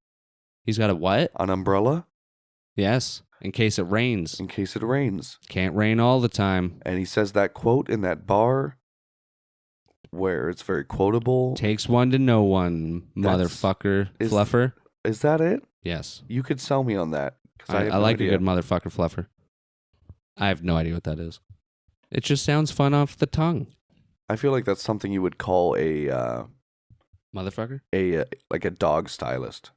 He's got a what? An umbrella Yes, in case it rains. in case it rains. Can't rain all the time. And he says that quote in that bar where it's very quotable. Takes one to know one, That's- motherfucker. is- Fluffer. Is that it? Yes. You could sell me on that. 'Cause I have no like idea. a good motherfucker fluffer. I have no idea what that is. It just sounds fun off the tongue. I feel like that's something you would call Motherfucker? like a dog stylist.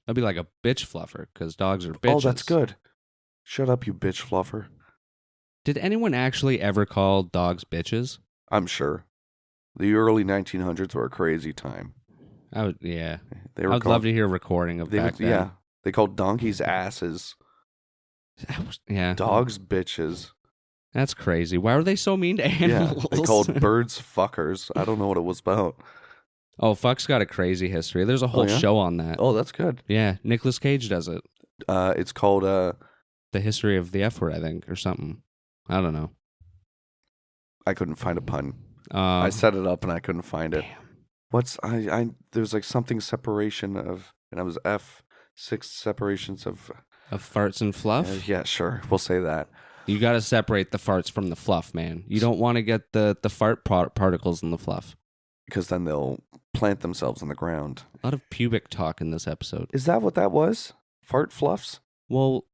That'd be like a bitch fluffer, because dogs are bitches. Oh, that's good. Shut up, you bitch fluffer. Did anyone actually ever call dogs bitches? I'm sure. The early 1900s were a crazy time. Yeah. They I were would love to hear a recording of they back would- then. Yeah, they called donkeys asses, Yeah. dogs bitches. That's crazy. Why were they so mean to Yeah, animals? they called birds fuckers. I don't know what it was about. Oh, fuck's got a crazy history. There's a whole yeah? show on that. Oh, that's good. Yeah, Nicolas Cage does it. It's called The history of the F word, I think, or something. I don't know. I couldn't find a pun. I set it up and I couldn't find it. Damn. What's I there's like something separation of, and I was F6 separations of. Farts and fluff? Yeah, sure, we'll say that. You got to separate the farts from the fluff, man. You don't want to get the fart particles in the fluff. Because then they'll plant themselves in the ground. A lot of pubic talk in this episode. Is that what that was? Fart fluffs? Well,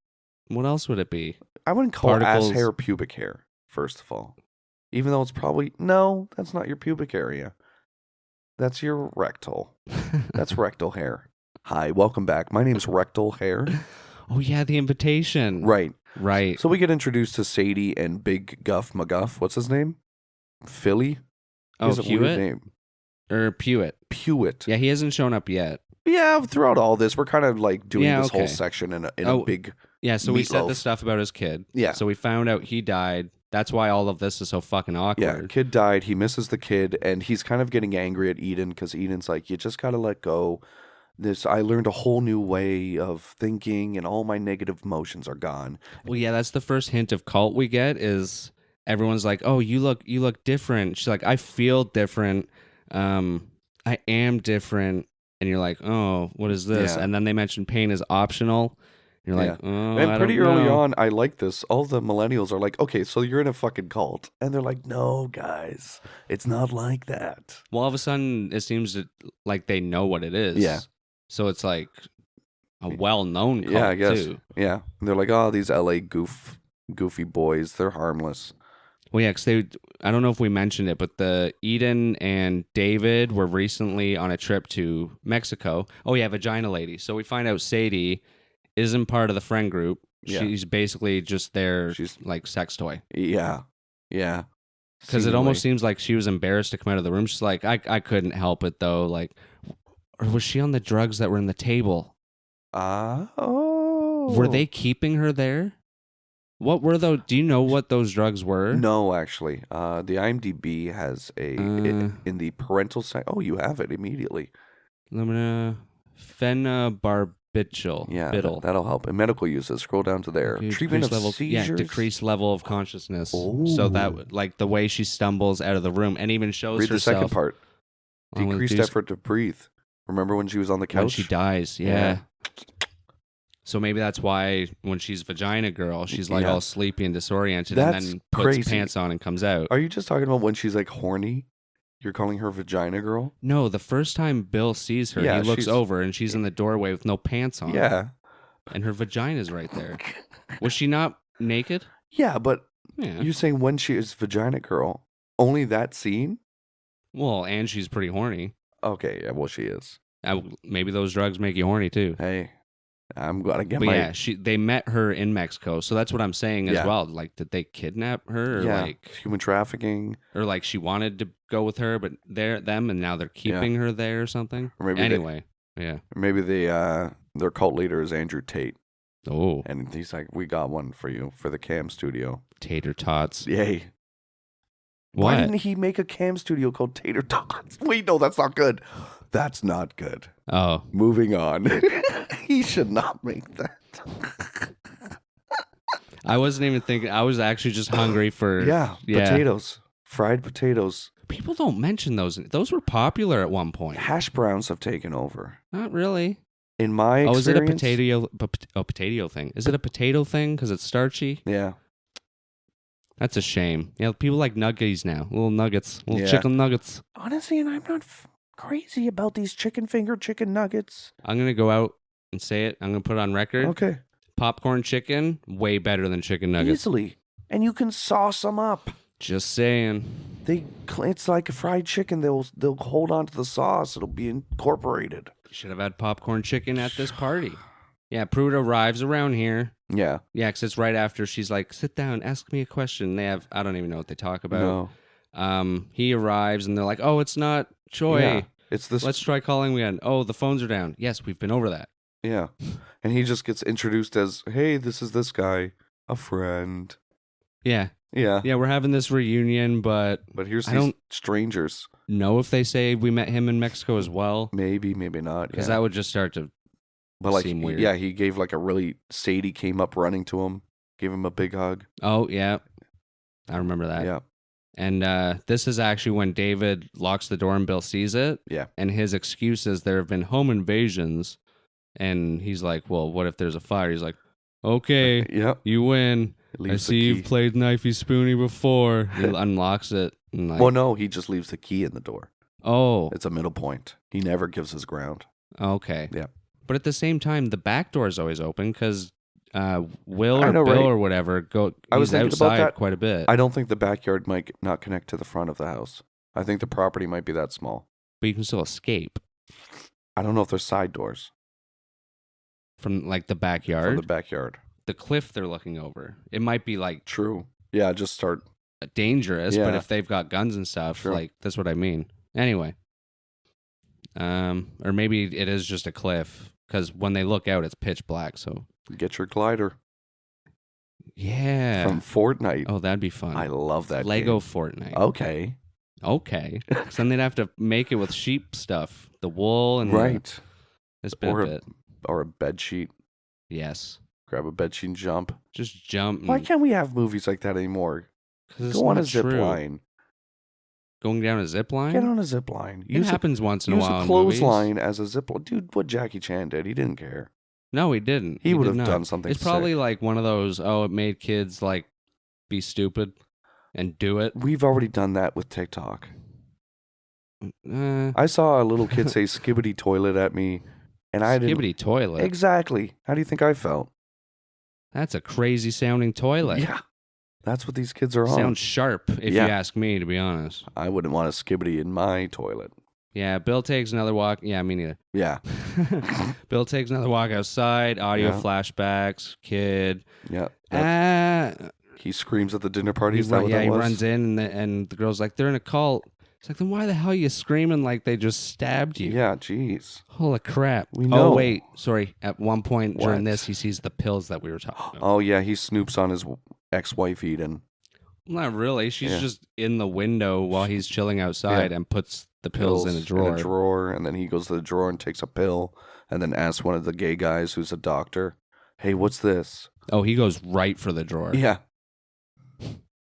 what else would it be? I wouldn't call Particles. ass hair pubic hair, first of all. Even though it's probably, no, that's not your pubic area. That's your rectal. That's rectal hair. Hi, welcome back. My name's Rectal Hair. Oh, yeah, the invitation. Right. Right. So we get introduced to Sadie and Big Guff McGuff. What's his name? Philly? He Oh, has a weird Hewitt? name. Or Pewitt. Pewitt. Yeah, he hasn't shown up yet. Yeah, throughout all this, we're kind of like doing Yeah, this whole okay. section in a Oh, big. Yeah, so we said the Meatloaf. stuff about his kid. Yeah. So we found out he died. That's why all of this is so fucking Yeah, awkward. kid died. He misses the kid, and he's kind of getting angry at Eden because Eden's like, "You just gotta let go. I learned a whole new way of thinking, and all my negative emotions are gone." Well, yeah, that's the first hint of cult we get is everyone's like, "Oh, you look different." She's like, "I feel different. I am different." And you're like, "Oh, what is this?" Yeah. And then they mention pain is optional. You're like, "Oh, And I pretty don't early know." on, I like this. All the millennials are like, "Okay, so you're in a fucking cult," and they're like, "No, guys, it's not like that." Well, all of a sudden, it seems like they know what it is. Yeah. So it's like a well-known cult Yeah, I guess. too. Yeah, and they're like, "Oh, these LA goofy boys, they're harmless." Well, yeah, because I don't know if we mentioned it, but the Eden and David were recently on a trip to Mexico. Oh, yeah, Vagina Lady. So we find out Sadie isn't part of the friend group. Yeah. She's basically just their She's- like sex toy. Yeah, yeah. Because it almost Seemingly. seems like she was embarrassed to come out of the room. She's like, I couldn't help it though. Like, or was she on the drugs that were in the table? Oh. Were they keeping her there? What were those? Do you know what those drugs were? No, actually. The IMDb has in the parental side. Oh, you have it immediately. Phenobarbital. Yeah, Biddle. that'll help. In medical uses, scroll down to there. Okay, Treatment of decreased level, seizures. Yeah, decreased level of consciousness. Ooh. So that, like, the way she stumbles out of the room and even shows Read the herself. second part. Oh, when Decreased Deuce- effort to breathe. Remember when she was on the when couch? she dies. Yeah. So maybe that's why when she's vagina girl, she's like Yeah. all sleepy and disoriented, That's and then puts crazy. pants on and comes out. Are you just talking about when she's like horny? You're calling her vagina girl? No, the first time Bill sees her, Yeah, he looks she's- over and she's in the doorway with no pants on. Yeah. And her vagina's right there. Was she not naked? Yeah, but Yeah. you're saying when she is vagina girl, only that scene? Well, and she's pretty horny. Okay, yeah, well, she is. Maybe those drugs make you horny too. Hey, I'm gonna get But my. yeah, they met her in Mexico, so that's what I'm saying as Yeah. well. Like, did they kidnap her, or Yeah, like, human trafficking. or like she wanted to go with her, but them, and now they're keeping her there or something? Or maybe Anyway, yeah. Maybe their cult leader is Andrew Tate, Oh, and he's like, "We got one for you for the cam studio." tater tots. Yay! What? Why didn't he make a cam studio called Tater Tots? Wait, no, that's not good. That's not good. Oh, Moving on. He should not make that. I wasn't even thinking. I was actually just hungry for. Yeah, potatoes, fried potatoes. People don't mention those. Those were popular at one point. Hash browns have taken over. Not really. In my experience. Oh, is it a potato thing? Is it a potato thing because it's starchy? Yeah. That's a shame. Yeah, people like nuggies now. Little nuggets. Little chicken nuggets. Honestly, and I'm not crazy about these chicken nuggets. I'm going to go out and say it. I'm going to put it on record. Okay. Popcorn chicken, way better than chicken nuggets. Easily. And you can sauce them up. Just saying. It's like a fried chicken. They'll hold on to the sauce. It'll be incorporated. Should have had popcorn chicken at this party. Yeah, Pruitt arrives around here. Yeah. Yeah, because it's right after she's like, sit down, ask me a question. They have, I don't even know what they talk about. No. He arrives and they're like, oh, it's not Choi. Yeah. It's this. Let's try calling again. Oh, the phones are down. Yes, we've been over that. Yeah. And he just gets introduced as, hey, this is this guy, a friend. Yeah. Yeah. Yeah, we're having this reunion, but here's I these don't strangers. know if they say we met him in Mexico as well. Maybe not. Because that would just start to seem weird. Yeah, he gave like a really, Sadie came up running to him, gave him a big hug. Oh, yeah. I remember that. Yeah. And this is actually when David locks the door and Bill sees it. Yeah. And his excuse is there have been home invasions. And he's like, well, what if there's a fire? He's like, okay, Yep. you win. I Leaves the see key. you've played Knifey Spoony before. He unlocks it. And like, Well, no, he just leaves the key in the door. oh, It's a middle point. He never gives his ground. okay. Yeah. But at the same time, the back door is always open because Will I or know, Bill right? or whatever I was he's thinking about outside that. quite a bit. I don't think the backyard might not connect to the front of the house. I think the property might be that small. But you can still escape I don't know if there's side doors from like the from backyard. the backyard. The cliff they're looking over. It might be like True. Yeah, just start. dangerous, but Yeah. if they've got guns and stuff, Sure. like that's what I mean. Anyway, or maybe it is just a cliff because when they look out, it's pitch black. So Get your glider yeah, from Fortnite. oh, that'd be fun. I love that Lego game. Fortnite. Okay. Okay, so then they'd have to make it with sheep stuff, the wool and Right. this bit Or of a- it. Or a bed sheet. Yes, Grab a bed sheet and jump. just jump. Why can't we have movies like that anymore? 'Cause it's Go on not a zip true. line. Going down a zip line. Get on a zip line. It happens once in a Use while. a in movies. clothesline as a zip line. Dude, what Jackie Chan did, he didn't care. No, he didn't. He would did have not. done something It's probably sick. like one of those. Oh, it made kids like be stupid and do it. We've already done that with TikTok. Uh, I saw a little kid say skibbity toilet at me, and I didn't. Skibbity toilet. Exactly. How do you think I felt? That's a crazy sounding toilet. Yeah. That's what these kids are on. Sounds sharp, if Yeah. you ask me, to be honest. I wouldn't want a skibbity in my toilet. Yeah, Bill takes another walk. Yeah, me neither. Yeah. Bill takes another walk outside. Audio Yeah. flashbacks. Kid. Yeah. He screams at the dinner party. He Is that what that he was? runs in, and the girl's like, they're in a cult. It's like, then why the hell are you screaming like they just stabbed you? Yeah, jeez. Holy crap. We know. Oh, wait. Sorry. At one point during What? this, he sees the pills that we were talking about. Oh, yeah, he snoops on his ex-wife Eden. Not really. She's Yeah. just in the window while he's chilling outside and puts the pills in a drawer. And then he goes to the drawer and takes a pill, and then asks one of the gay guys who's a doctor, hey, what's this? Oh, he goes right for the drawer. Yeah.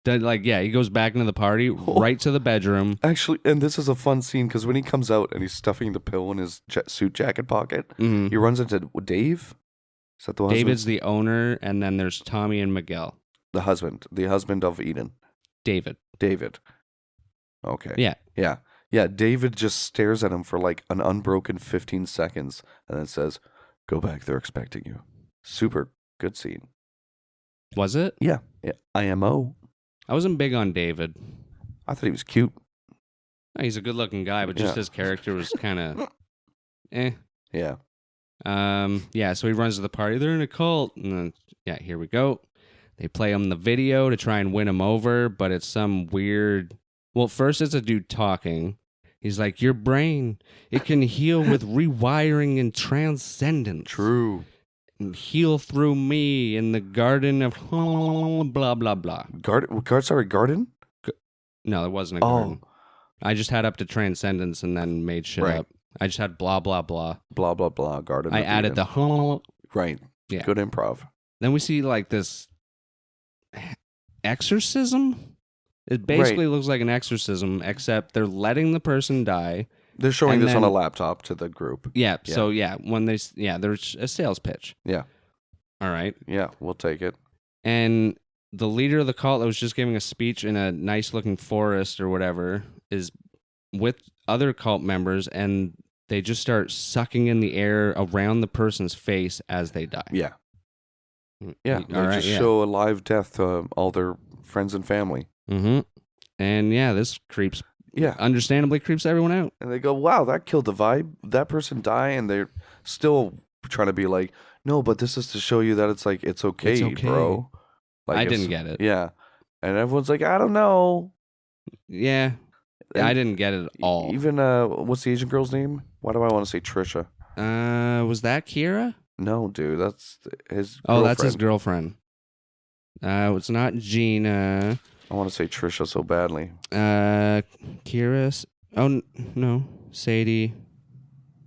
He goes back into the party, right to the bedroom. Actually, and this is a fun scene because when he comes out and he's stuffing the pill in his suit jacket pocket, Mhm. he runs into Dave. Is that the husband? David's the owner, and then there's Tommy and Miguel. the husband of Eden. David. David. Okay. Yeah. Yeah. Yeah. David just stares at him for like an unbroken 15 seconds and then says, go back. They're expecting you. Super good scene. Was it? Yeah. IMO. I wasn't big on David. I thought he was cute. Oh, he's a good-looking guy, but just Yeah. his character was kind of eh. Yeah. Yeah, so he runs to the party. They're in a cult. And then, yeah, here we go. They play him the video to try and win him over, but it's some weird... Well, first it's a dude talking. He's like, your brain, it can heal with rewiring and transcendence. True. And heal through me in the garden of blah, blah, blah. Garden? No, it wasn't a Oh. garden. I just had up to transcendence and then made shit Right. up. I just had blah, blah, blah. Blah, blah, blah. Garden. I of added Eden. the... Right. Yeah. Good improv. Then we see like this exorcism. It basically looks like an exorcism, except they're letting the person die. They're showing And this on a then- laptop to the group. Yeah. Yeah. So when there's a sales pitch. Yeah. All right. Yeah, we'll take it. And the leader of the cult that was just giving a speech in a nice looking forest or whatever is with other cult members, and they just start sucking in the air around the person's face as they die. Yeah. Yeah. They All right, just yeah. show a live death to all their friends and family. Mm-hmm. And this creeps, Yeah. understandably creeps everyone out. And they go, wow, that killed the vibe. That person died. And they're still trying to be like, no, but this is to show you that it's like, it's okay, okay. bro. Like, I it's- didn't get it. Yeah. And everyone's like, I don't know. Yeah. And I didn't get it at all. Even, what's the Asian girl's name? Why do I want to say Trisha? Was that Kira? No, dude, that's his Oh, that's his girlfriend. girlfriend. It's not Gina. I want to say Trisha so badly. Kira. No, Sadie.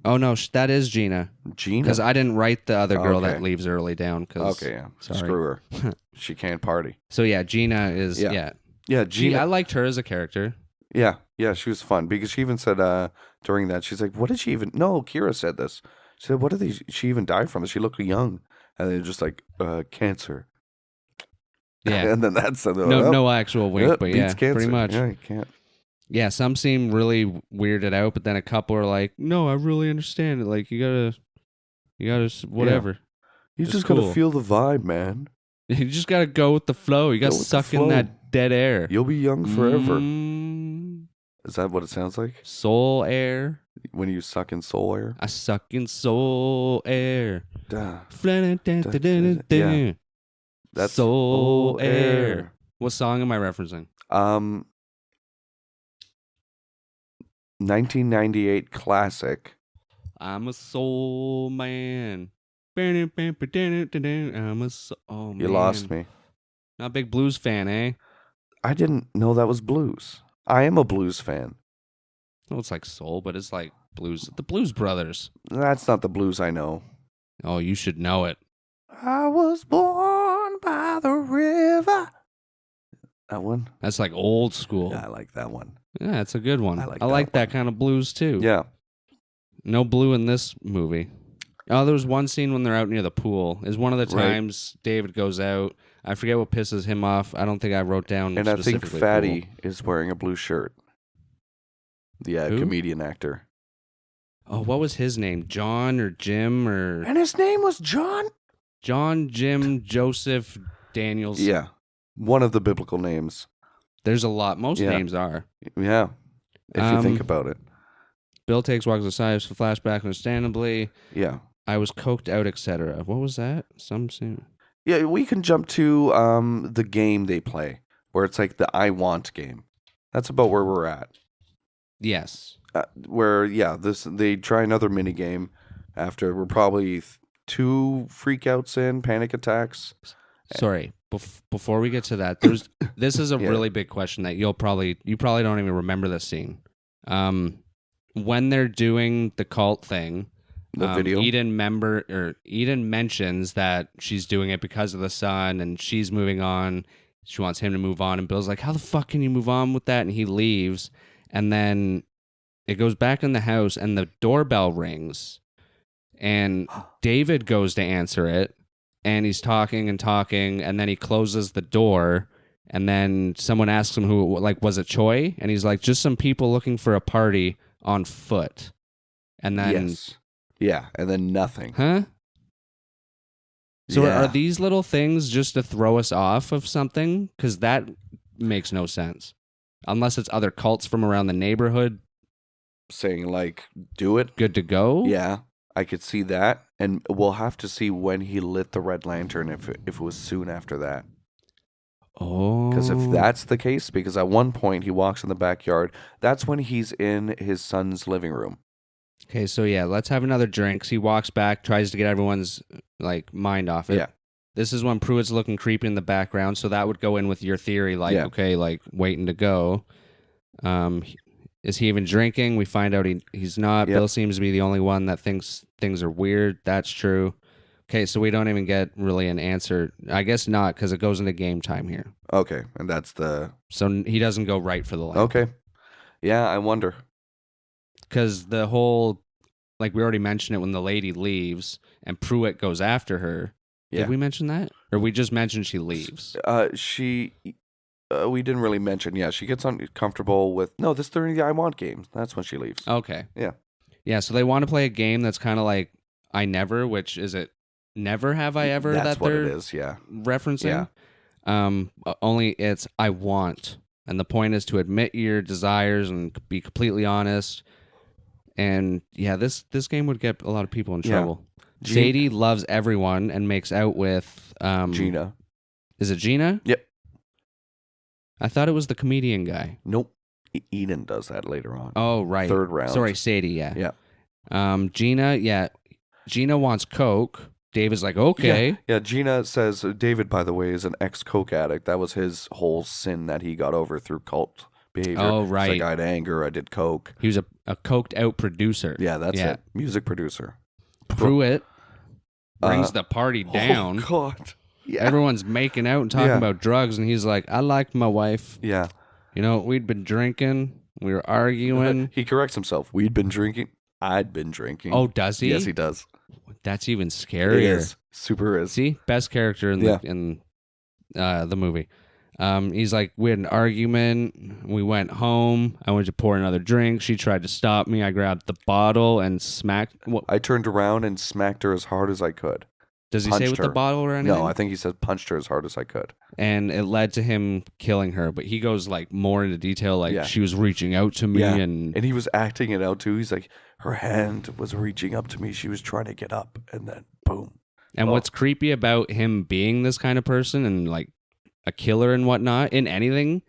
Oh no, that is Gina. Gina? Because I didn't write the other girl that Okay. leaves early down. Okay, yeah. sorry. Screw her. She can't party. So yeah, Gina is Yeah. yeah. Yeah, I liked her as a character. Yeah, she was fun because she even said during that, she's like, what did she even? No, Kira said this. She said, what did she even die from? She looked young. And they're just like, cancer. Yeah. And then that's No actual wink, but yeah, beats cancer. pretty much. Yeah, you can't. Yeah, some seem really weirded out, but then a couple are like, "No, I really understand it. Like, you gotta, whatever. You It's just cool. gotta feel the vibe, man. You just gotta go with the flow. You gotta Go with the suck in flow. that dead air. You'll be young forever. Mm, Is that what it sounds like soul air. when you suck in soul air? I suck in soul air. Duh. Yeah. That's soul air. What song am I referencing? 1998 classic. I'm a soul man. I'm a soul. Oh man, You lost me. Not a big blues fan, eh? I didn't know that was blues. I am a blues fan. Well, it's like soul, but it's like blues. The Blues Brothers. That's not the blues I know. Oh, you should know it. I was born by the river. That one? That's like old school. Yeah, I like that one. Yeah, it's a good one. I like I that like that one. kind of blues too. Yeah. No blue in this movie. Oh, there was one scene when they're out near the pool. Is one of the Right. times David goes out. I forget what pisses him off. I don't think I wrote down. And I think specifically Fatty pool. is wearing a blue shirt. The Who? comedian actor. Oh, what was his name? John or Jim or And his name was John? John, Jim, Joseph, Daniels. Yeah. One of the biblical names. There's a lot. Most Yeah. names are. Yeah. If you think Um, about it. Bill takes walks aside for flashback, understandably. Yeah. I was coked out, etc. What was that? Some scene. Yeah, we can jump to the game they play, where it's like the I want game. That's about where we're at. Yes. Where they try another mini game after we're probably 2 freakouts in, panic attacks. Sorry. Before we get to that, this is a Yeah. really big question that you probably don't even remember this scene. When they're doing the cult thing, The video. Eden mentions that she's doing it because of the son, and she's moving on. She wants him to move on, and Bill's like, "How the fuck can you move on with that?" And he leaves, and then it goes back in the house, and the doorbell rings, and David goes to answer it, and he's talking, and then he closes the door, and then someone asks him who, like, was it Choi? And he's like, just some people looking for a party on foot. And then, Yes. Yeah, and then nothing. huh? So Yeah. are these little things just to throw us off of something? Because that makes no sense. Unless it's other cults from around the neighborhood, Saying like, do it. good to go. Yeah, I could see that, and we'll have to see when he lit the red lantern if it was soon after that. Oh. Because if that's the case, because at one point he walks in the backyard, that's when he's in his son's living room. Okay, so yeah, let's have another drink. So he walks back, tries to get everyone's like mind off it. Yeah. This is when Pruitt's looking creepy in the background, so that would go in with your theory, like, Yeah. okay, like waiting to go. Is he even drinking? We find out he's not. Yep. Bill seems to be the only one that thinks things are weird. That's true. Okay, so we don't even get really an answer. I guess not, because it goes into game time here. Okay, and that's the So he doesn't go right for the lamp. okay. Yeah, I wonder. Because the whole, like we already mentioned it when the lady leaves and Pruitt goes after her. Yeah. Did we mention that? Or we just mentioned she leaves? We didn't really mention. Yeah, she gets uncomfortable with. No, this during the I Want game. That's when she leaves. Okay. Yeah. Yeah, so they want to play a game that's kind of like I Never, which is it Never Have I Ever That's that what they're it is. Yeah. referencing? Only it's I want. And the point is to admit your desires and be completely honest. And yeah, this game would get a lot of people in Yeah. trouble. Sadie loves everyone and makes out with Gina. Is it Gina? Yep. I thought it was the comedian guy. Nope. Eden does that later on. Oh, right. Third round. Sorry, Sadie, yeah. Yeah. Gina, yeah. Gina wants Coke. Dave is like, okay. Yeah, Gina says David, by the way, is an ex-coke addict. That was his whole sin that he got over through cult behavior. Oh, It's right. like, I had anger. I did coke. He was a coked out producer. Yeah, that's it. Music producer. Pruitt brings the party down. Oh, God. Yeah. Everyone's making out and talking about drugs, and he's like, I like my wife. Yeah. You know, we'd been drinking. We were arguing. He corrects himself. We'd been drinking. I'd been drinking. Oh, does he? Yes, he does. That's even It scarier. is. Super is. See? Best character in the movie. He's like, we had an argument. We went home. I went to pour another drink. She tried to stop me. I grabbed the bottle and smacked. What? I turned around and smacked her as hard as I could. Does he say punched with her. the bottle or anything? No, I think he said punched her as hard as I could. And it led to him killing her. But he goes like more into detail, like Yeah. she was reaching out to me, Yeah. and And he was acting it out too. He's like, her hand was reaching up to me. She was trying to get up, and then boom. what's creepy about him being this kind of person and like a killer and whatnot in anything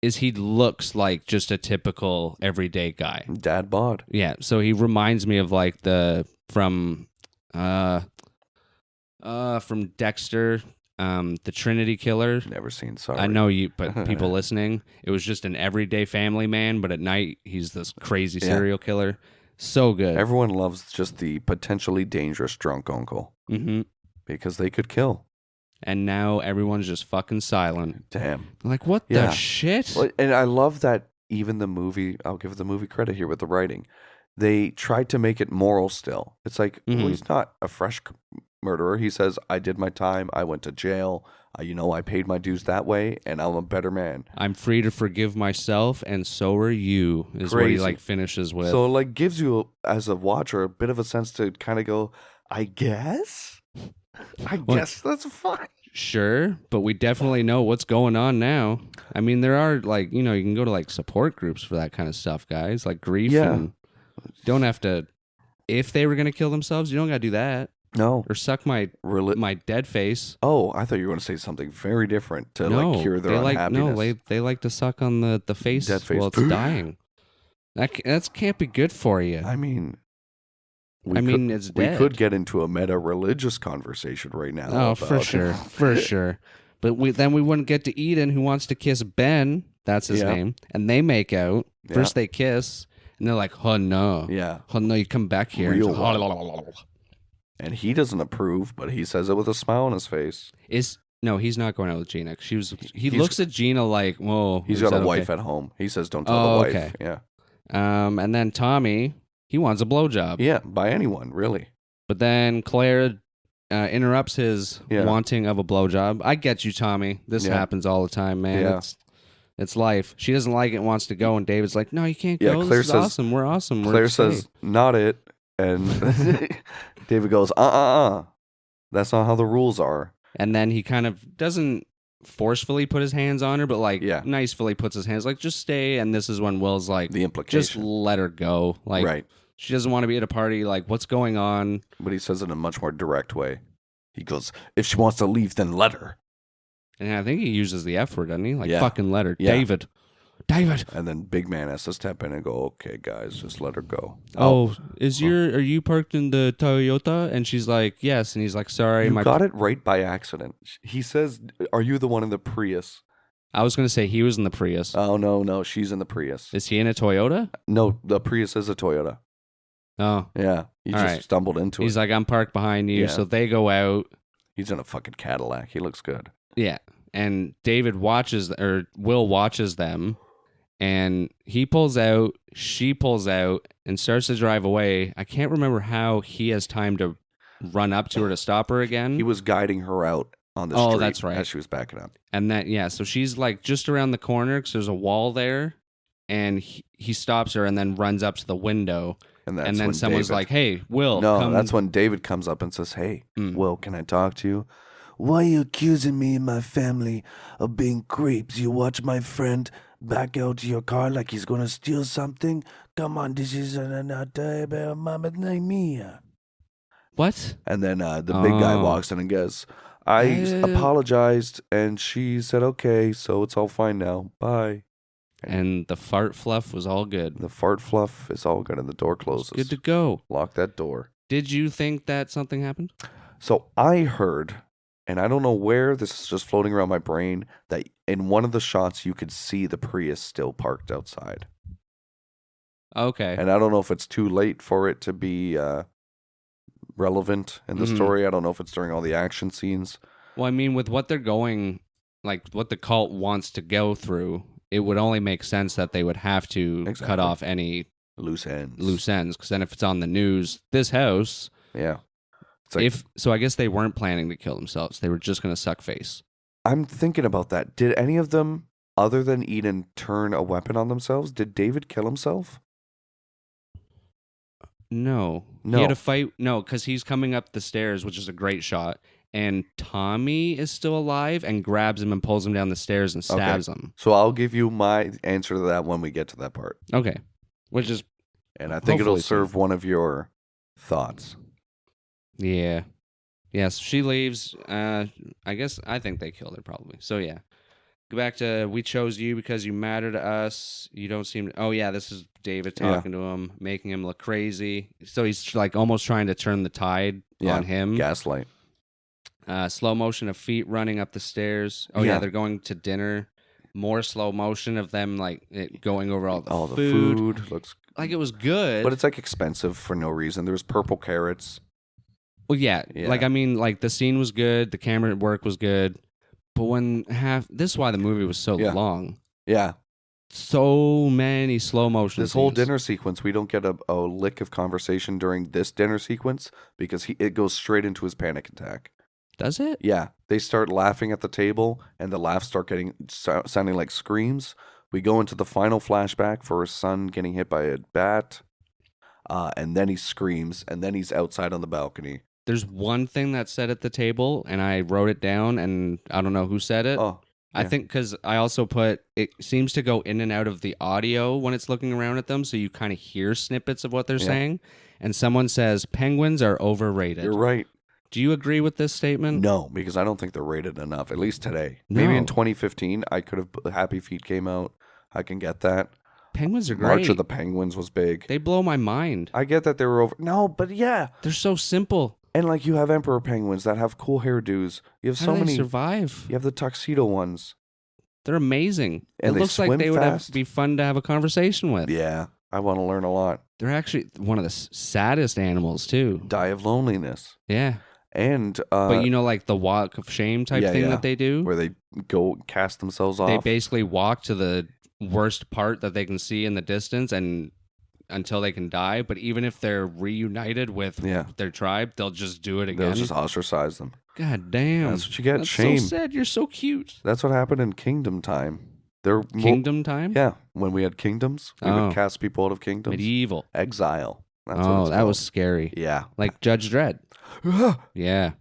is he looks like just a typical everyday guy. Dad bod. Yeah, so he reminds me of like from Dexter, the Trinity Killer. Never seen. Sorry. I know you, but people listening, it was just an everyday family man, but at night he's this crazy serial killer. So good. Everyone loves just the potentially dangerous drunk uncle Mm-hmm. because they could kill. And now everyone's just fucking silent. Damn. Like, what the Yeah. shit? Well, and I love that even the movie, I'll give the movie credit here with the writing. They tried to make it moral still. It's like, well, Mhm. he's not a fresh murderer. He says, I did my time. I went to jail. I paid my dues that way, and I'm a better man. I'm free to forgive myself, and so are you, is what he Crazy. like finishes with. So, like, gives you, as a watcher, a bit of a sense to kind of go, I guess? Guess that's fine. Sure, but we definitely know what's going on now. I mean, there are like, you can go to like support groups for that kind of stuff, guys, like grief. Yeah. And don't have to, if they were going to kill themselves, you don't got to do that. No. Or suck my dead face. Oh, I thought you were going to say something very different to like cure their unhappiness. They like to suck on the face Dead face. while it's dying. That can't be good for you. I mean, it's we dead. could get into a meta-religious conversation right now. Oh, about- for sure, for sure. But we wouldn't get to Eden, who wants to kiss Ben. That's his Yeah. name. And they make out. Yeah. First they kiss, and they're like, "Oh no, Yeah. oh no, you come back here." Real And just, And he doesn't approve, but he says it with a smile on his face. No, he's not going out with Gina. He He's- looks at Gina like, "Whoa." He's is got a that wife okay? at home. He says, don't tell Oh, the wife. okay. Yeah. And then Tommy, he wants a blowjob. Yeah, by anyone, really. But then Claire interrupts his Yeah. wanting of a blowjob. I get you, Tommy. This Yeah. happens all the time, man. Yeah. It's life. She doesn't like it and wants to go, and David's like, no, you can't Yeah, go. Claire This is says- awesome. We're awesome. We're Claire staying." says, not it. And David goes, That's not how the rules are. And then he kind of doesn't forcefully put his hands on her, but like Yeah. nicely puts his hands like, just stay. And this is when Will's like, The just implication. let her go. Like, right. she doesn't want to be at a party. Like, what's going on? But he says it in a much more direct way. He goes, if she wants to leave, then let her. And I think he uses the F word, doesn't he? Like, Yeah. fucking let her. Yeah. David. And then big man has to step in and go, okay, guys, just let her go. Oh, are you parked in the Toyota? And she's like, yes. And he's like, sorry. You got it right by accident. He says, are you the one in the Prius? I was going to say he was in the Prius. Oh, no, she's in the Prius. Is he in a Toyota? No, the Prius is a Toyota. Oh, Yeah, he All just right. stumbled into he's it. like, I'm parked behind you. Yeah. So they go out. He's in a fucking Cadillac. He looks good. Yeah. And David Will watches them, and he pulls out, she pulls out, and starts to drive away. I can't remember how he has time to run up to her to stop her again. He was guiding her out on the Oh, street that's right. as she was backing up. And that, yeah, so she's like just around the corner because there's a wall there, and he stops her and then runs up to the window. And that's And then when someone's David, like, hey, Will, no, come. that's when David comes up and says, "Hey, Mm. Will, can I talk to you? Why are you accusing me and my family of being creeps? You watch my friend back out to your car like he's gonna steal something? Come on, this is Mamma Mia." What? And then the big guy Oh. walks in and goes, "I apologized," and she said, "Okay, so it's all fine now. Bye." And the fart fluff was all good. The fart fluff is all good, and the door closes. Good to go. Lock that door. Did you think that something happened? So I heard, and I don't know where, this is just floating around my brain, that in one of the shots you could see the Prius still parked outside. Okay. And I don't know if it's too late for it to be relevant in the Mhm. story. I don't know if it's during all the action scenes. Well, I mean, with what they're going, like what the cult wants to go through, it would only make sense that they would have to cut Exactly. off any Loose ends. loose ends. Because then if it's on the news, this house, Yeah. It's like, so I guess they weren't planning to kill themselves. They were just going to suck face. I'm thinking about that. Did any of them, other than Eden, turn a weapon on themselves? Did David kill himself? No. No. He had a fight. No, because he's coming up the stairs, which is a great shot. And Tommy is still alive and grabs him and pulls him down the stairs and stabs him. So I'll give you my answer to that when we get to that part. Okay. Which is, And I think it'll Hopefully soon. serve one of your thoughts. yeah. Yes, she leaves. I think they killed her probably. So yeah. Go back to we chose you because you matter to us. You don't seem to, oh yeah, this is David Yeah. talking to him, making him look crazy. So he's like almost trying to turn the tide Yeah, on him. Gaslight. Slow motion of feet running up the stairs. Oh yeah, Yeah. they're going to dinner. More slow motion of them like going over all the All the food. food looks, Like it was good. but it's like expensive for no reason. There's purple carrots. well, yeah. Yeah. Like I mean, like the scene was good. The camera work was good. But when this is why the movie was so Yeah. long. Yeah, So many slow motion. this whole scenes. dinner sequence, we don't get a lick of conversation during this dinner sequence because it goes straight into his panic attack. Does it? Yeah, they start laughing at the table, and the laughs start getting sounding like screams. We go into the final flashback for his son getting hit by a bat, and then he screams, and then he's outside on the balcony. There's one thing that's said at the table, and I wrote it down, and I don't know who said it. Oh, I yeah. think because I also put it seems to go in and out of the audio when it's looking around at them, so you kind of hear snippets of what they're Yeah. saying. And someone says penguins are overrated. You're right. Do you agree with this statement? No, because I don't think they're rated enough. At least today. Maybe in No. 2015, I could have. Happy Feet came out. I can get that. Penguins are great. March of the Penguins was big. They blow my mind. I get that they were over. No, but yeah. They're so simple. And like you have emperor penguins that have cool hairdos. You have How so do they many. survive? You have the tuxedo ones. They're amazing. And it they looks like swim they would fast. be fun to have a conversation with. Yeah, I want to learn a lot. They're actually one of the saddest animals too. Die of loneliness. Yeah. And But you know, like the walk of shame type yeah, thing yeah. that they do? where they go cast themselves They off. basically walk to the worst part that they can see in the distance and until they can die. But even if they're reunited with Yeah. their tribe, they'll just do it They'll again. just ostracize them. God damn. That's what you get. That's Shame. so sad. You're so cute. That's what happened in Kingdom Time. They're Kingdom time? Yeah, when we had kingdoms, we Oh. would cast people out of kingdoms. Medieval. Exile. That's what Oh, it's that called. was scary. Yeah. Like Judge Dredd. Yeah.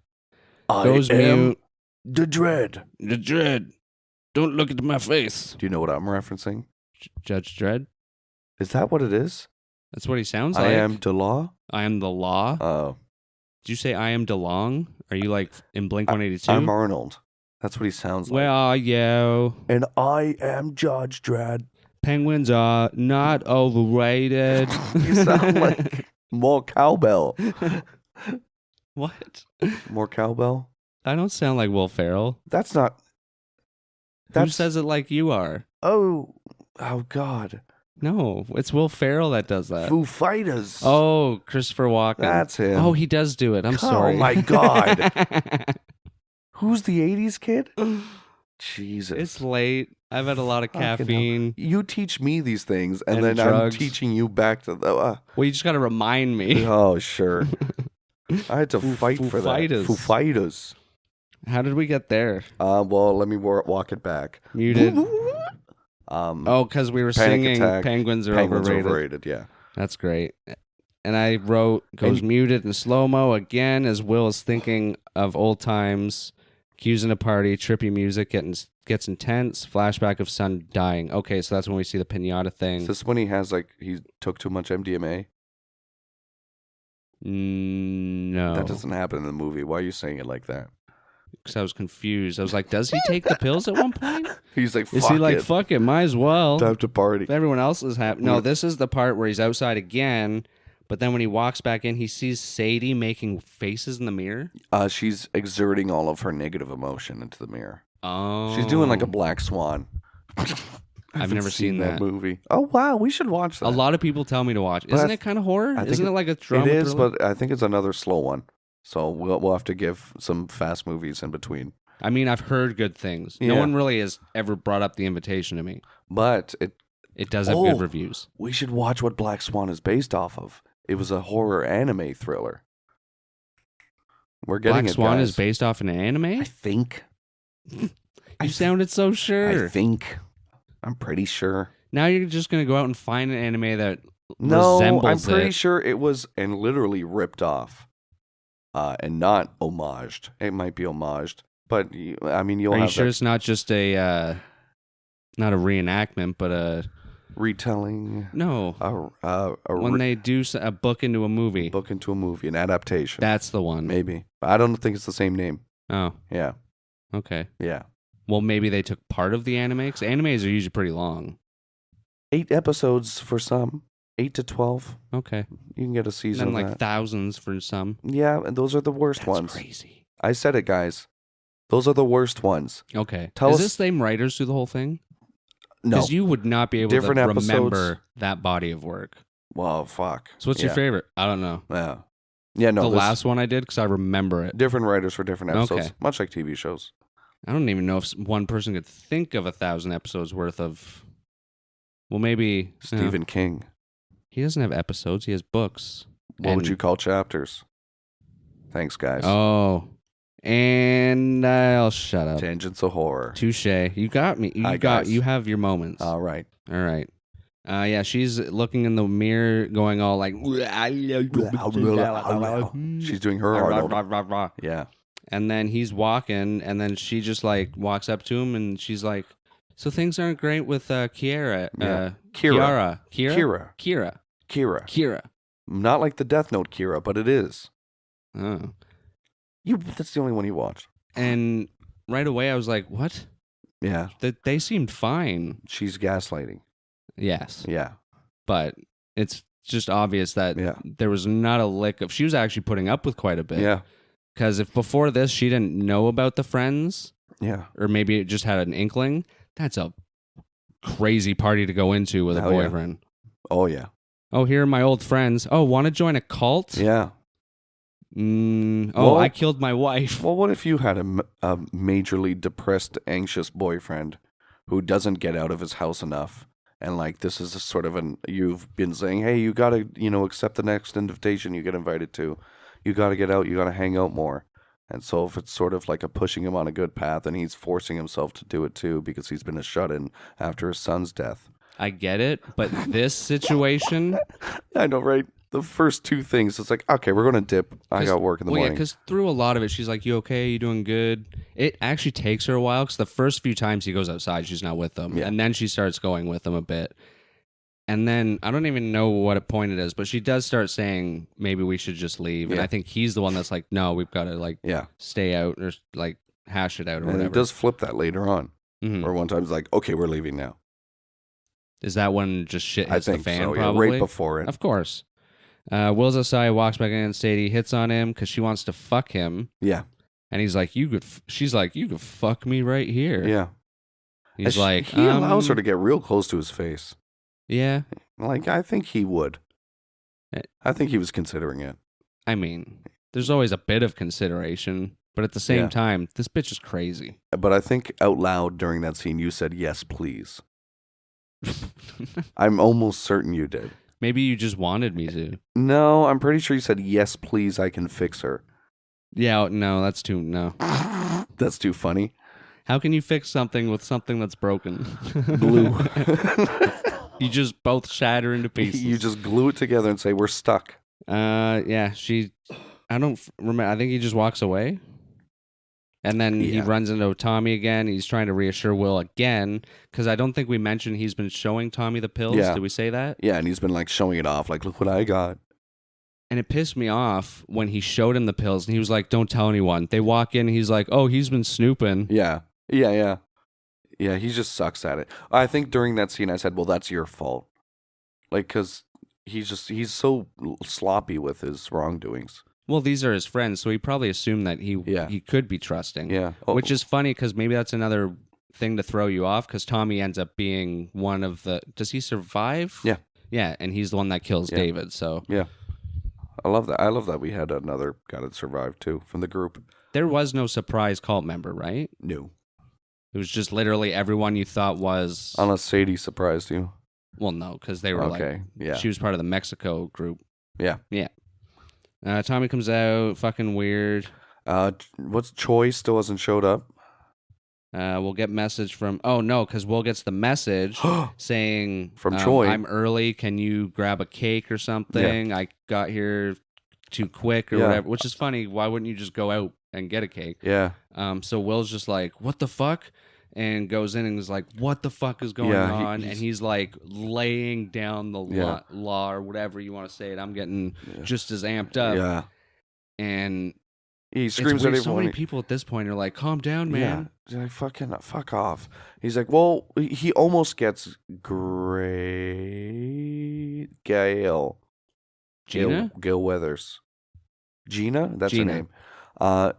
I Goes am mute. the Dread. The Dredd. Don't look into my face. Do you know what I'm referencing? Judge Dredd. Is that what it is? That's what he sounds I like. am the law. I am the law. Oh, Did you say I am DeLong? Are you like in Blink 182? I'm Arnold. That's what he sounds like. Where are you? And I am Judge Dredd. Penguins are not overrated. You sound like more cowbell. What? More cowbell. I don't sound like Will Ferrell. That's not. Who That's says it like you are? oh God. No, it's Will Ferrell that does that. Foo Fighters. Oh, Christopher Walken. That's him. Oh, he does do it. I'm sorry. Oh my God. Who's the 80s kid? Jesus. It's late. I've had a lot of Fucking hell. caffeine. You teach me these things, and And then drugs. I'm teaching you back to the. Well, you just got to remind me. Oh, sure. I had to fight Foo for Fighters. that. Foo Fighters. How did we get there? Well, let me walk it back. Muted. Oh, Oh, because we were Panic singing Attack. Penguins Are Penguins Overrated. overrated. Yeah. That's great. And I wrote, goes muted in slow-mo again as Will is thinking of old times, cues in a party, trippy music gets intense, flashback of son dying. Okay, so that's when we see the pinata thing. Is this when he took too much MDMA? No. That doesn't happen in the movie. Why are you saying it like that? Because I was confused. I was like, does he take the pills at one point? He's like, fuck Is he like, it. fuck it, might as well. Time to party. If everyone else is happy. No, this is the part where he's outside again, but then when he walks back in, he sees Sadie making faces in the mirror. She's exerting all of her negative emotion into the mirror. Oh. She's doing like a black swan. I've never seen that. movie. Oh wow, we should watch that. A lot of people tell me to watch. But Isn't it kind of horror? I think Isn't it like a drama It is, thriller? but I think it's another slow one. So we'll have to give some fast movies in between. I mean, I've heard good things. No Yeah. one really has ever brought up the invitation to me. But It does have Oh. good reviews. we should watch what Black Swan is based off of. It was a horror anime thriller. We're getting Black it, Swan guys. is based off an anime? I think. You sounded so sure. I think. I'm pretty sure. Now you're just going to go out and find an anime that No, I'm resembles pretty it. sure it was and literally ripped off, and not homaged. It might be homaged, but I mean, you'll Are you have sure that it's not just a, not a reenactment, but a, retelling. no, A when they do a book into a movie. book into a movie, an adaptation. That's the one. Maybe. I don't think it's the same name. Oh, Yeah, okay. yeah. Well, maybe they took part of the anime, because animes are usually pretty long. 8 episodes for some. 8 to 12. Okay. You can get a And season then of like that. thousands for some. Yeah, and those are the worst That's ones. crazy. I said it, guys. Those are the worst ones. Okay. Tell Is us- this same writers do the whole thing? No. Because you would not be able Different to episodes. remember that body of work. Well, fuck. So what's your Yeah. favorite? I don't know. Yeah. Yeah, no. the this- last one I did because I remember it. Different writers for different episodes. Okay. Much like TV shows. I don't even know if one person could think of 1,000 episodes worth of. Well, maybe Stephen King. He doesn't have episodes. He has books. What would And- you call chapters? Thanks, guys. Oh, and I'll shut up. Tangents of horror. Touche. You got me. Hi, guys. You have your moments. All right. All right. Yeah, she's looking in the mirror, going all like. She's doing her Arnold. Yeah. And then he's walking, and then she just like walks up to him, and she's like, "So things aren't great with Kiara, Yeah. Kira, Kira. Kira." Not like the Death Note Kira, but it is. Oh. That's the only one you watched. And right away, I was like, "What? Yeah. They seemed fine." She's gaslighting. Yes, Yeah. but it's just obvious that Yeah. there was not a lick of. She was actually putting up with quite a bit. Yeah. Because if before this she didn't know about the friends, Yeah. or maybe it just had an inkling, that's a crazy party to go into with a Hell yeah. boyfriend. Oh, yeah. Oh, here are my old friends. Oh, want to join a cult? Yeah. Oh, Well- I killed my wife. Well, what if you had a majorly depressed, anxious boyfriend who doesn't get out of his house enough? And like this is a sort of you've been saying, hey, you got to, accept the next invitation you get invited to. You got to get out. You got to hang out more. And so if it's sort of like a pushing him on a good path and he's forcing himself to do it too because he's been a shut-in after his son's death. I get it, but this situation. I know, right? The first two things, it's like, okay, we're going to dip. I got work in the Yeah, morning. because through a lot of it, she's like, "You okay? You doing good?" It actually takes her a while because the first few times he goes outside, she's not with him, Yeah. and then she starts going with him a bit. And then I don't even know what point it is, but she does start saying maybe we should just leave. And Yeah. I think he's the one that's like, "No, we've got to like Yeah. stay out or like hash it out or And whatever." it does flip that later on. Mhm. Or one time it's like, okay, we're leaving now. Is that when just shit I hits the think fan? so. Yeah, Probably right before it. Of course. Will's outside, walks back in. Sadie hits on him because she wants to fuck him, Yeah. and he's like, "You could." She's like, "You could fuck me right here." Yeah. He's And like, he allows her to get real close to his face. Yeah. Like, I think he would. Eh. I think he was considering it. I mean, there's always a bit of consideration, but at the same Yeah. time, this bitch is crazy. But I think out loud during that scene, you said, yes, please. I'm almost certain you did. Maybe you just wanted me to. No, I'm pretty sure you said, yes, please, I can fix her. Yeah, no, that's too, no. That's too funny. How can you fix something with something that's broken? Glue. You just both shatter into pieces. You just glue it together and say, we're stuck. Yeah, I don't remember. I think he just walks away. And then he Yeah. runs into Tommy again. He's trying to reassure Will again, because I don't think we mentioned he's been showing Tommy the pills. Yeah. Did we say that? Yeah, and he's been like showing it off, like, look what I got. And it pissed me off when he showed him the pills, and he was like, don't tell anyone. They walk in, and he's like, oh, he's been snooping. Yeah. Yeah, he just sucks at it. I think during that scene I said, well, that's your fault. Like, because he's so sloppy with his wrongdoings. Well, these are his friends, so he probably assumed that he could be trusting. Yeah. Which is funny, because maybe that's another thing to throw you off, because Tommy ends up being one of the... Does he survive? Yeah. Yeah, and he's the one that kills Yeah. David, so... Yeah. I love that. I love that we had another guy that survived, too, from the group. There was no surprise cult member, right? No. It was just literally everyone you thought was... Unless Sadie surprised you. Well, no, because they were Okay, yeah. She was part of the Mexico group. Yeah. Yeah. Tommy comes out, fucking weird. What's Choi still hasn't showed up? We'll get message from... Oh, no, because Will gets the message saying... From Choi. I'm early. Can you grab a cake or something? I got here too quick or Yeah. whatever. Which is funny. Why wouldn't you just go out and get a cake? Yeah. So Will's just like, what the fuck? And goes in and is like, what the fuck is going Yeah, on? And he's like laying down the Yeah. law or whatever you want to say it. I'm getting just as amped up. Yeah. And He it's screams weird. at So everyone. many people at this point are like, calm down, man. Yeah. He's like, fuck off. He's like, well, he almost gets great Gail. Gina? Gail Weathers. Gina? That's Gina. her name.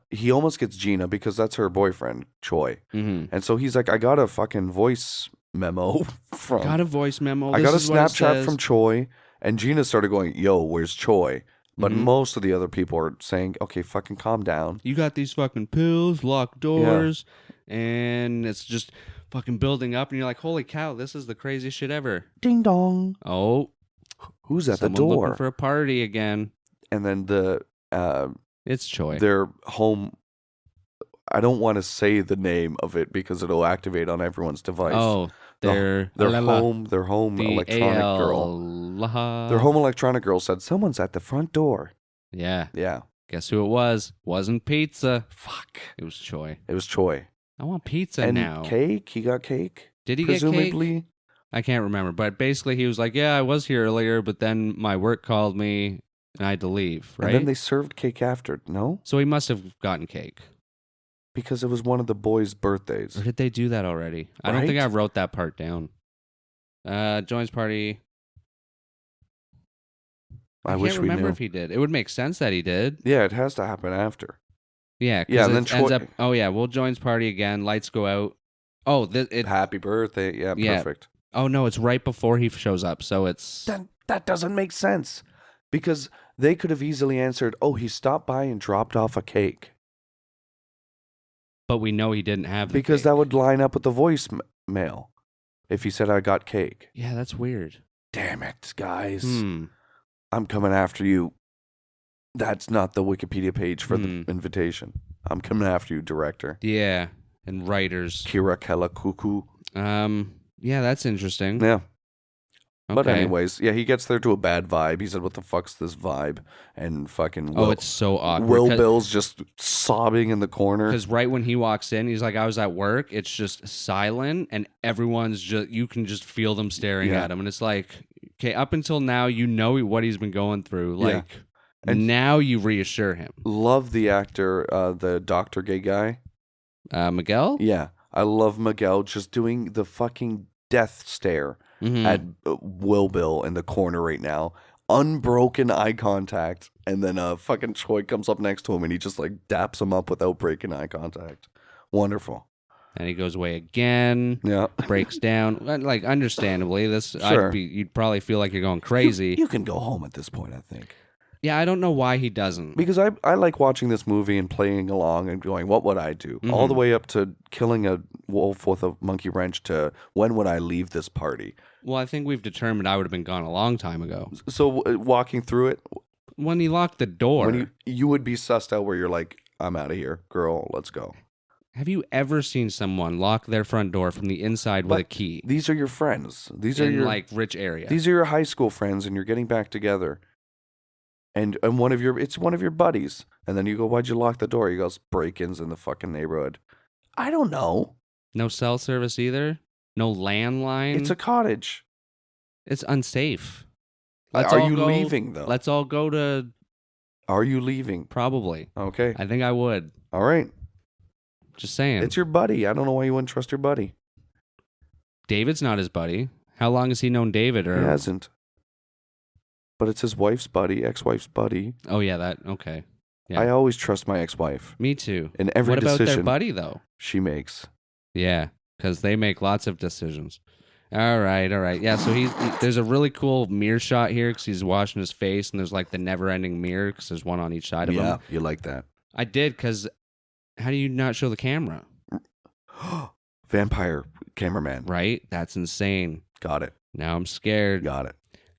He almost gets Gina because that's her boyfriend, Choi. Mm-hmm. And so he's like, I got a fucking voice memo from... Got a voice memo. I This got a is what it Snapchat says. from Choi, and Gina started going, yo, where's Choi? But Mhm. most of the other people are saying, okay, fucking calm down. You got these fucking pills, locked doors, and it's just fucking building up. And you're like, holy cow, this is the craziest shit ever. Ding dong. Oh, Who's at the someone looking door? for a party again. And then It's Choi. their home... I don't want to say the name of it because it'll activate on everyone's device. Oh, their home the electronic girl. Their home electronic girl said, someone's at the front door. Yeah. Yeah. Guess who it was? Wasn't pizza. Fuck. It was Choi. It was Choi. I want pizza And now. cake? He got cake? Did he get cake? Presumably. I can't remember, but basically he was like, yeah, I was here earlier, but then my work called me and I had to leave, right? And then they served cake after. No? So he must have gotten cake. Because it was one of the boys' birthdays. Or did they do that already? I don't think Right? I wrote that part down. Joins party. I can't wish we remember knew. if he did. It would make sense that he did. Yeah, it has to happen after. Yeah, 'cause Yeah, and it then ends Choi- up. Oh yeah, Will joins party again. Lights go out. Oh, Happy birthday. Yeah, Yeah. perfect. Oh no, it's right before he shows up. So it's. Then that doesn't make sense. Because they could have easily answered, oh, he stopped by and dropped off a cake. But we know he didn't have the Because cake. that would line up with the voicemail. If he said, I got cake. Yeah, that's weird. Damn it, guys. Hmm. I'm coming after you. That's not the Wikipedia page for Hmm. the invitation. I'm coming after you, director. Yeah, and writers. Kira Kellakuku. Yeah, that's interesting. Yeah. But Okay. anyways, yeah, he gets there to a bad vibe. He said, what the fuck's this vibe? And fucking Oh, it's so awkward. Will Bill's just sobbing in the corner. Because right when he walks in, he's like, I was at work. It's just silent, and everyone's just, you can just feel them staring Yeah. at him. And it's like, okay, up until now, you know what he's been going through. Yeah. Like, And- now you reassure him. Love the actor, the Dr. Gay guy. Miguel? Yeah. I love Miguel just doing the fucking death stare Mhm. at Will Bill in the corner right now. Unbroken eye contact. And then fucking Choi comes up next to him and he just like daps him up without breaking eye contact. Wonderful. And he goes away again, Yeah. breaks down. Like, understandably, Sure. you'd probably feel like you're going crazy. You can go home at this point, I think. Yeah, I don't know why he doesn't. Because I like watching this movie and playing along and going, what would I do? All the way up to killing a wolf with a monkey wrench to when would I leave this party? Well, I think we've determined I would have been gone a long time ago. So walking through it, When he locked the door. when you would be sussed out where you're like, I'm out of here. Girl, let's go. Have you ever seen someone lock their front door from the inside with But a key These are your friends. These are in your like rich area? These are your high school friends, and you're getting back together. And it's one of your buddies. And then you go, why'd you lock the door? He goes, break-ins in the fucking neighborhood. I don't know. No cell service either. No landline. It's a cottage. It's unsafe. Are you leaving though? Let's all go to. Are you leaving? Probably. Okay. I think I would. All right. Just saying. It's your buddy. I don't know why you wouldn't trust your buddy. David's not his buddy. How long has he known David? He Or hasn't. But it's his wife's buddy, ex-wife's buddy. oh yeah, that okay. Yeah. I always trust my ex-wife Me too. in every What about decision their buddy though? she makes. Yeah, because they make lots of decisions. All right. Yeah, so there's a really cool mirror shot here because he's washing his face, and there's like the never-ending mirror because there's one on each side of Yeah, him. you like that. I did because how do you not show the camera? Vampire cameraman. Right? That's insane. Got it. Now I'm scared. Got it.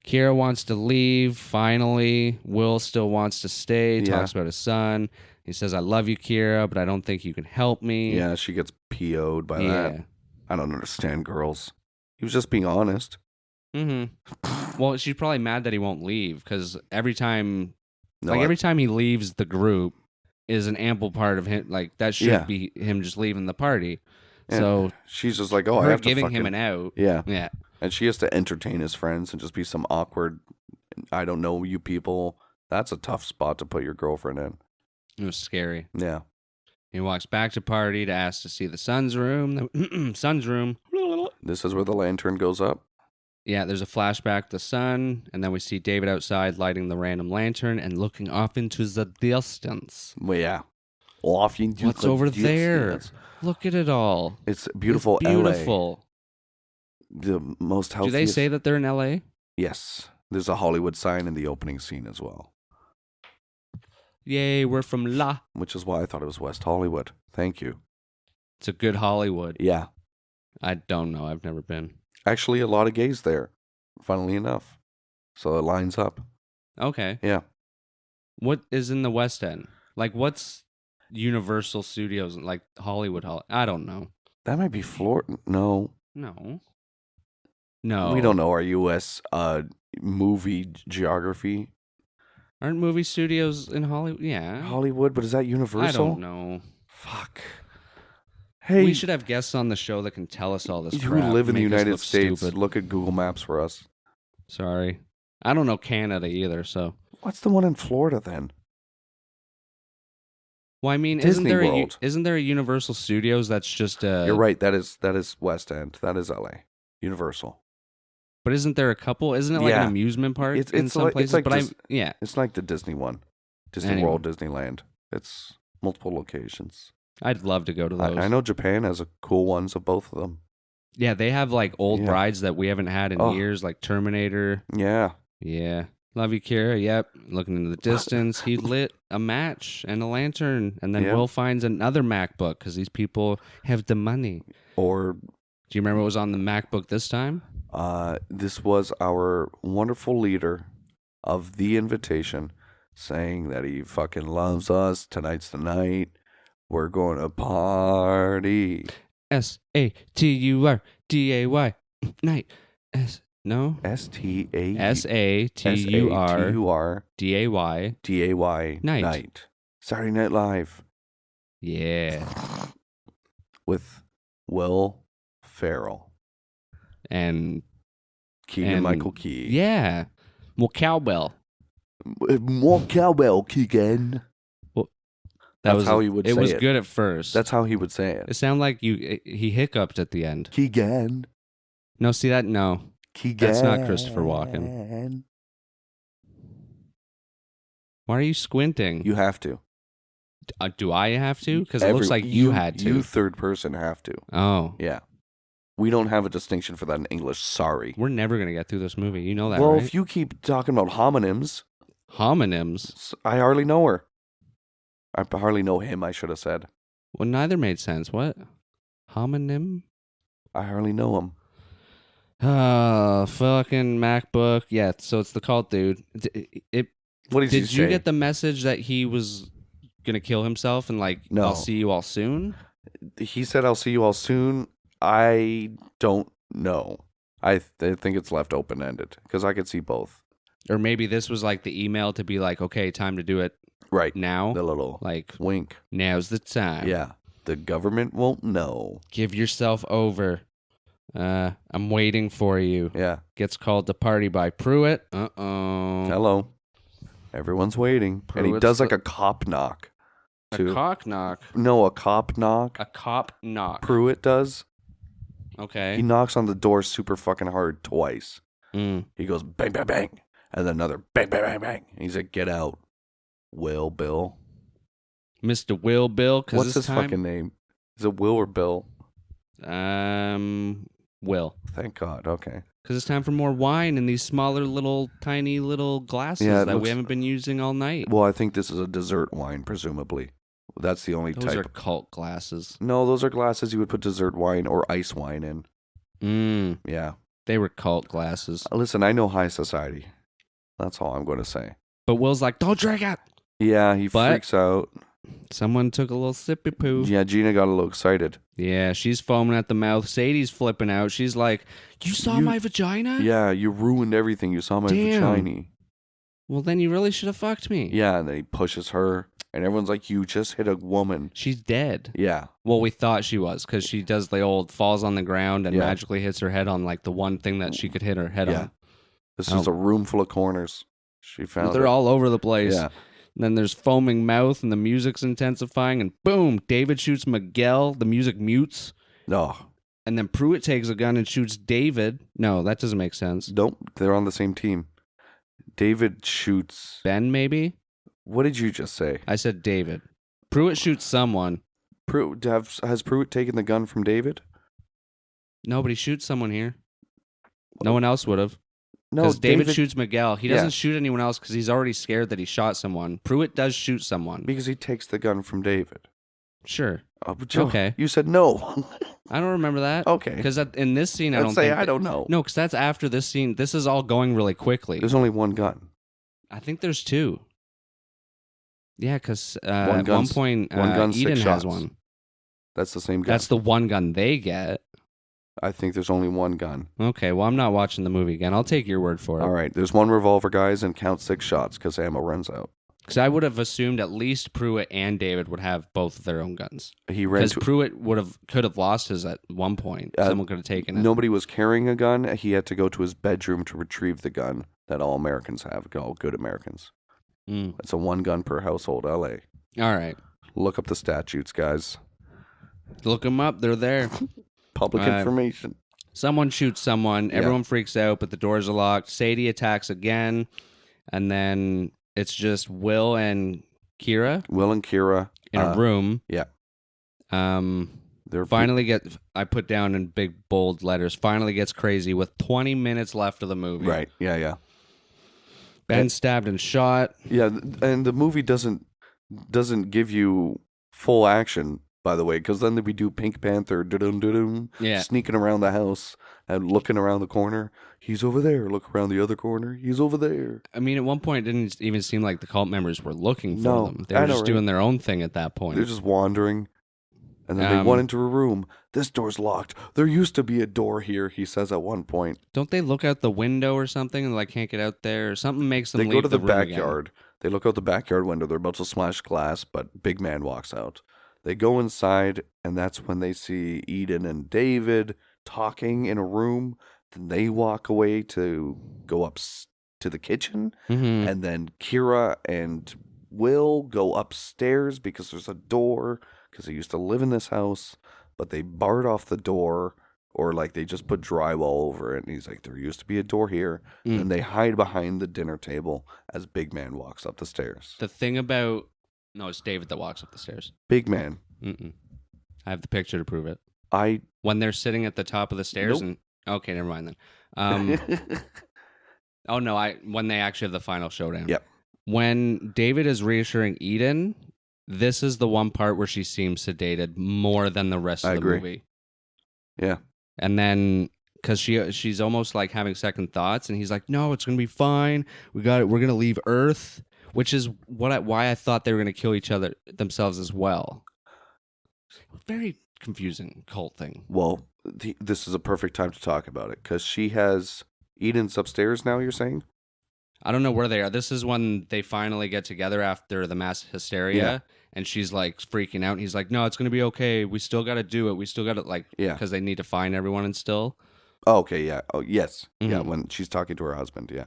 Kira wants to leave. Finally, Will still wants to stay. Yeah. Talks about his son. He says, "I love you, Kira, but I don't think you can help me." Yeah, she gets PO'd by that. I don't understand girls. He was just being honest. Mm-hmm. Well, she's probably mad that he won't leave because every time No, every time he leaves the group is an ample part of him. Like that should Yeah. be him just leaving the party. and So she's just like, oh, I her have to giving fucking... him an out. Yeah. Yeah. And she has to entertain his friends and just be some awkward, I don't know you people. That's a tough spot to put your girlfriend in. It was scary. Yeah. He walks back to party to ask to see the son's room. Son's room. This is where the lantern goes up. Yeah, there's a flashback to the sun, and then we see David outside lighting the random lantern and looking off into the distance. Well, yeah. Off into What's the over there? distance. Look at it all. It's beautiful, It's beautiful. LA. The most healthiest. Do they say that they're in LA? Yes. There's a Hollywood sign in the opening scene as well, Yay, we're from La. which is why I thought it was West Hollywood. Thank you. It's a good Hollywood. Yeah. I don't know. I've never been. Actually, a lot of gays there, funnily enough. So it lines up. Okay. Yeah. What is in the West End? Like, what's Universal Studios, like Hollywood? I don't know. That might be Florida. No. No. We don't know our U.S. Movie geography. Aren't movie studios in Hollywood? Yeah. Hollywood, but is that Universal? I don't know. Fuck. Hey, We should have guests on the show that can tell us all this you crap. live in the make us United look States, stupid. look at Google Maps for us. Sorry. I don't know Canada either, so. What's the one in Florida then? Well, I mean, Disney World. isn't there a Universal Studios that's just a... You're right. That is West End. That is LA. Universal. But isn't there a couple? Isn't it like Yeah. an amusement park It's in some like- places? it's like But Dis- yeah. It's like the Disney one. Disney Anyway. World, Disneyland. It's multiple locations. I'd love to go to those. I know Japan has a cool ones of both of them. Yeah, they have like old Yeah. brides that we haven't had in Oh. years, like Terminator. Yeah. Yeah. Love you, Kira. Yep. Looking into the distance. He lit a match and a lantern. And then Yeah. Will finds another MacBook because these people have the money. Or Do you remember what was on the MacBook this time? this was our wonderful leader of the invitation saying that he fucking loves us. Tonight's the night. We're going to party. SATURDAY. Night. No? STATUR SATURDAY. DAY Night. Saturday Night Live Yeah. with Will Ferrell, And Keegan Michael Key. yeah. Well, cowbell. More cowbell, Keegan. That's how he would say it. It was it. good at first. That's how he would say it. It sounded like he hiccuped at the end. Keegan. No, see that? No. Keegan. That's not Christopher Walken. Why are you squinting? You have to. Do I have to? Because it looks like you had to. You third person have to. Oh. Yeah. We don't have a distinction for that in English. Sorry. We're never going to get through this movie. You know that, well, right? if you keep talking about homonyms, Homonyms? I hardly know her. I hardly know him, I should have said. Well, neither made sense. What? Homonym? I hardly know him. Fucking MacBook. Yeah, so it's the cult dude. What did you get the message that he was going to kill himself and like, No. I'll see you all soon? He said, I'll see you all soon. I don't know. I think it's left open-ended because I could see both. Or maybe this was like the email to be like, okay, time to do it Right. now. The little Like, wink. now's the time. Yeah. The government won't know. Give yourself over. I'm waiting for you. Yeah. Gets called to party by Pruitt. Uh-oh. Hello. Everyone's waiting. And he Pruitt's does like a cop knock. A Too. cock knock. No, a cop knock. A cop knock. Pruitt does. Okay. He knocks on the door super fucking hard twice. Mm. He goes bang, bang, bang. And then another bang, bang, bang, bang. And he's like, get out. Will Bill. Mr. Will Bill. What's his fucking name? Is it Will or Bill? Will. Thank God. Okay. Because it's time for more wine in these smaller little, tiny little glasses Yeah, that we haven't been using all night. Well, I think this is a dessert wine, presumably. That's the only Those type. are cult glasses. No, those are glasses you would put dessert wine or ice wine in. Yeah. They were cult glasses. Listen, I know high society. That's all I'm going to say. But Will's like, don't drink it. Yeah, he But- freaks out. Someone took a little sippy poo. Yeah, Gina got a little excited. Yeah, she's foaming at the mouth. Sadie's flipping out. She's like, you saw You- my vagina? Yeah, you ruined everything. You saw my Damn. vagina. Well, then you really should have fucked me. Yeah, and then he pushes her, and everyone's like, you just hit a woman. She's dead. Yeah. Well, we thought she was because she does the old falls on the ground and Yeah. magically hits her head on like the one thing that she could hit her head Yeah. on. This is a room full of corners. She found They're it. all over the place. Yeah. And then there's foaming mouth and the music's intensifying and boom, David shoots Miguel. The music mutes. No. And then Pruitt takes a gun and shoots David. No, that doesn't make sense. Nope. They're on the same team. David shoots. Ben, maybe? What did you just say? I said David. Pruitt shoots someone. Has Pruitt taken the gun from David? Nobody shoots someone here. No one else would have. No, Because David shoots Miguel. He doesn't Yeah. shoot anyone else because he's already scared that he shot someone. Pruitt does shoot someone. because he takes the gun from David. Sure. Oh, but Joe, Okay. You said no. I don't remember that. Okay. Because in this scene, I Let's don't say think... I don't know. No, because that's after this scene. This is all going really quickly. There's only one gun. I think there's two. Yeah, because One at one gun's- point, one gun's 6 Eden has shots. one. That's the same gun. That's the one gun they get. I think there's only one gun. Okay, well, I'm not watching the movie again. I'll take your word for it. All right. There's one revolver, guys, and count 6 shots because ammo runs out. Because I would have assumed at least Pruitt and David would have both of their own guns. He ran Because to. Pruitt could have lost his at one point. Someone could have taken it. Nobody was carrying a gun. He had to go to his bedroom to retrieve the gun that all Americans have. All good Americans. Mm. It's a one gun per household, LA. All right. Look up the statutes, guys. Look them up. They're there. Public All right. information. Someone shoots someone. Yeah. Everyone freaks out, but the doors are locked. Sadie attacks again. And then it's just Will and Kira Will and Kira. in a room. yeah. They're Finally I put down in big bold letters, finally gets crazy with 20 minutes left of the movie. Right. Yeah, yeah. Ben stabbed and shot. Yeah, and the movie doesn't give you full action, by the way, because then we do Pink Panther, Yeah. sneaking around the house and looking around the corner. He's over there. Look around the other corner. He's over there. I mean, at one point, it didn't even seem like the cult members were looking for No, them. They I were know, just right? doing their own thing at that point. They're just wandering. And then they went into a room. This door's locked. There used to be a door here, he says at one point. Don't they look out the window or something and like can't get out there? Or something makes them They leave go to the room again. backyard. They look out the backyard window. They're about to smash glass, but Big Man walks out. They go inside, and that's when they see Eden and David talking in a room. Then they walk away to go up to the kitchen, Mhm. and then Kira and Will go upstairs because there's a door, because they used to live in this house, but they barred off the door, or like they just put drywall over it. And he's like, there used to be a door here. Mm. And they hide behind the dinner table as Big Man walks up the stairs. The thing about No, it's David that walks up the stairs. Big man. Mm-mm. I have the picture to prove it. I When they're sitting at the top of the stairs Nope. and okay, never mind then. Oh no, when they actually have the final showdown. Yep. When David is reassuring Eden, this is the one part where she seems sedated more than the rest I of the agree. movie. Yeah. And then because she's almost like having second thoughts, and he's like, "No, it's gonna be fine. We're gonna leave Earth," which is why I thought they were gonna kill each other themselves as well. Very confusing cult thing. Well, this is a perfect time to talk about it because she has Eden's upstairs now. You're saying? I don't know where they are. This is when they finally get together after the mass hysteria, Yeah. and she's like freaking out. And he's like, "No, it's gonna be okay. We still got to do it. We still got to Yeah. because they need to find everyone and still." Oh, okay. Yeah. Oh, yes. Yeah. Mhm. When she's talking to her husband. Yeah.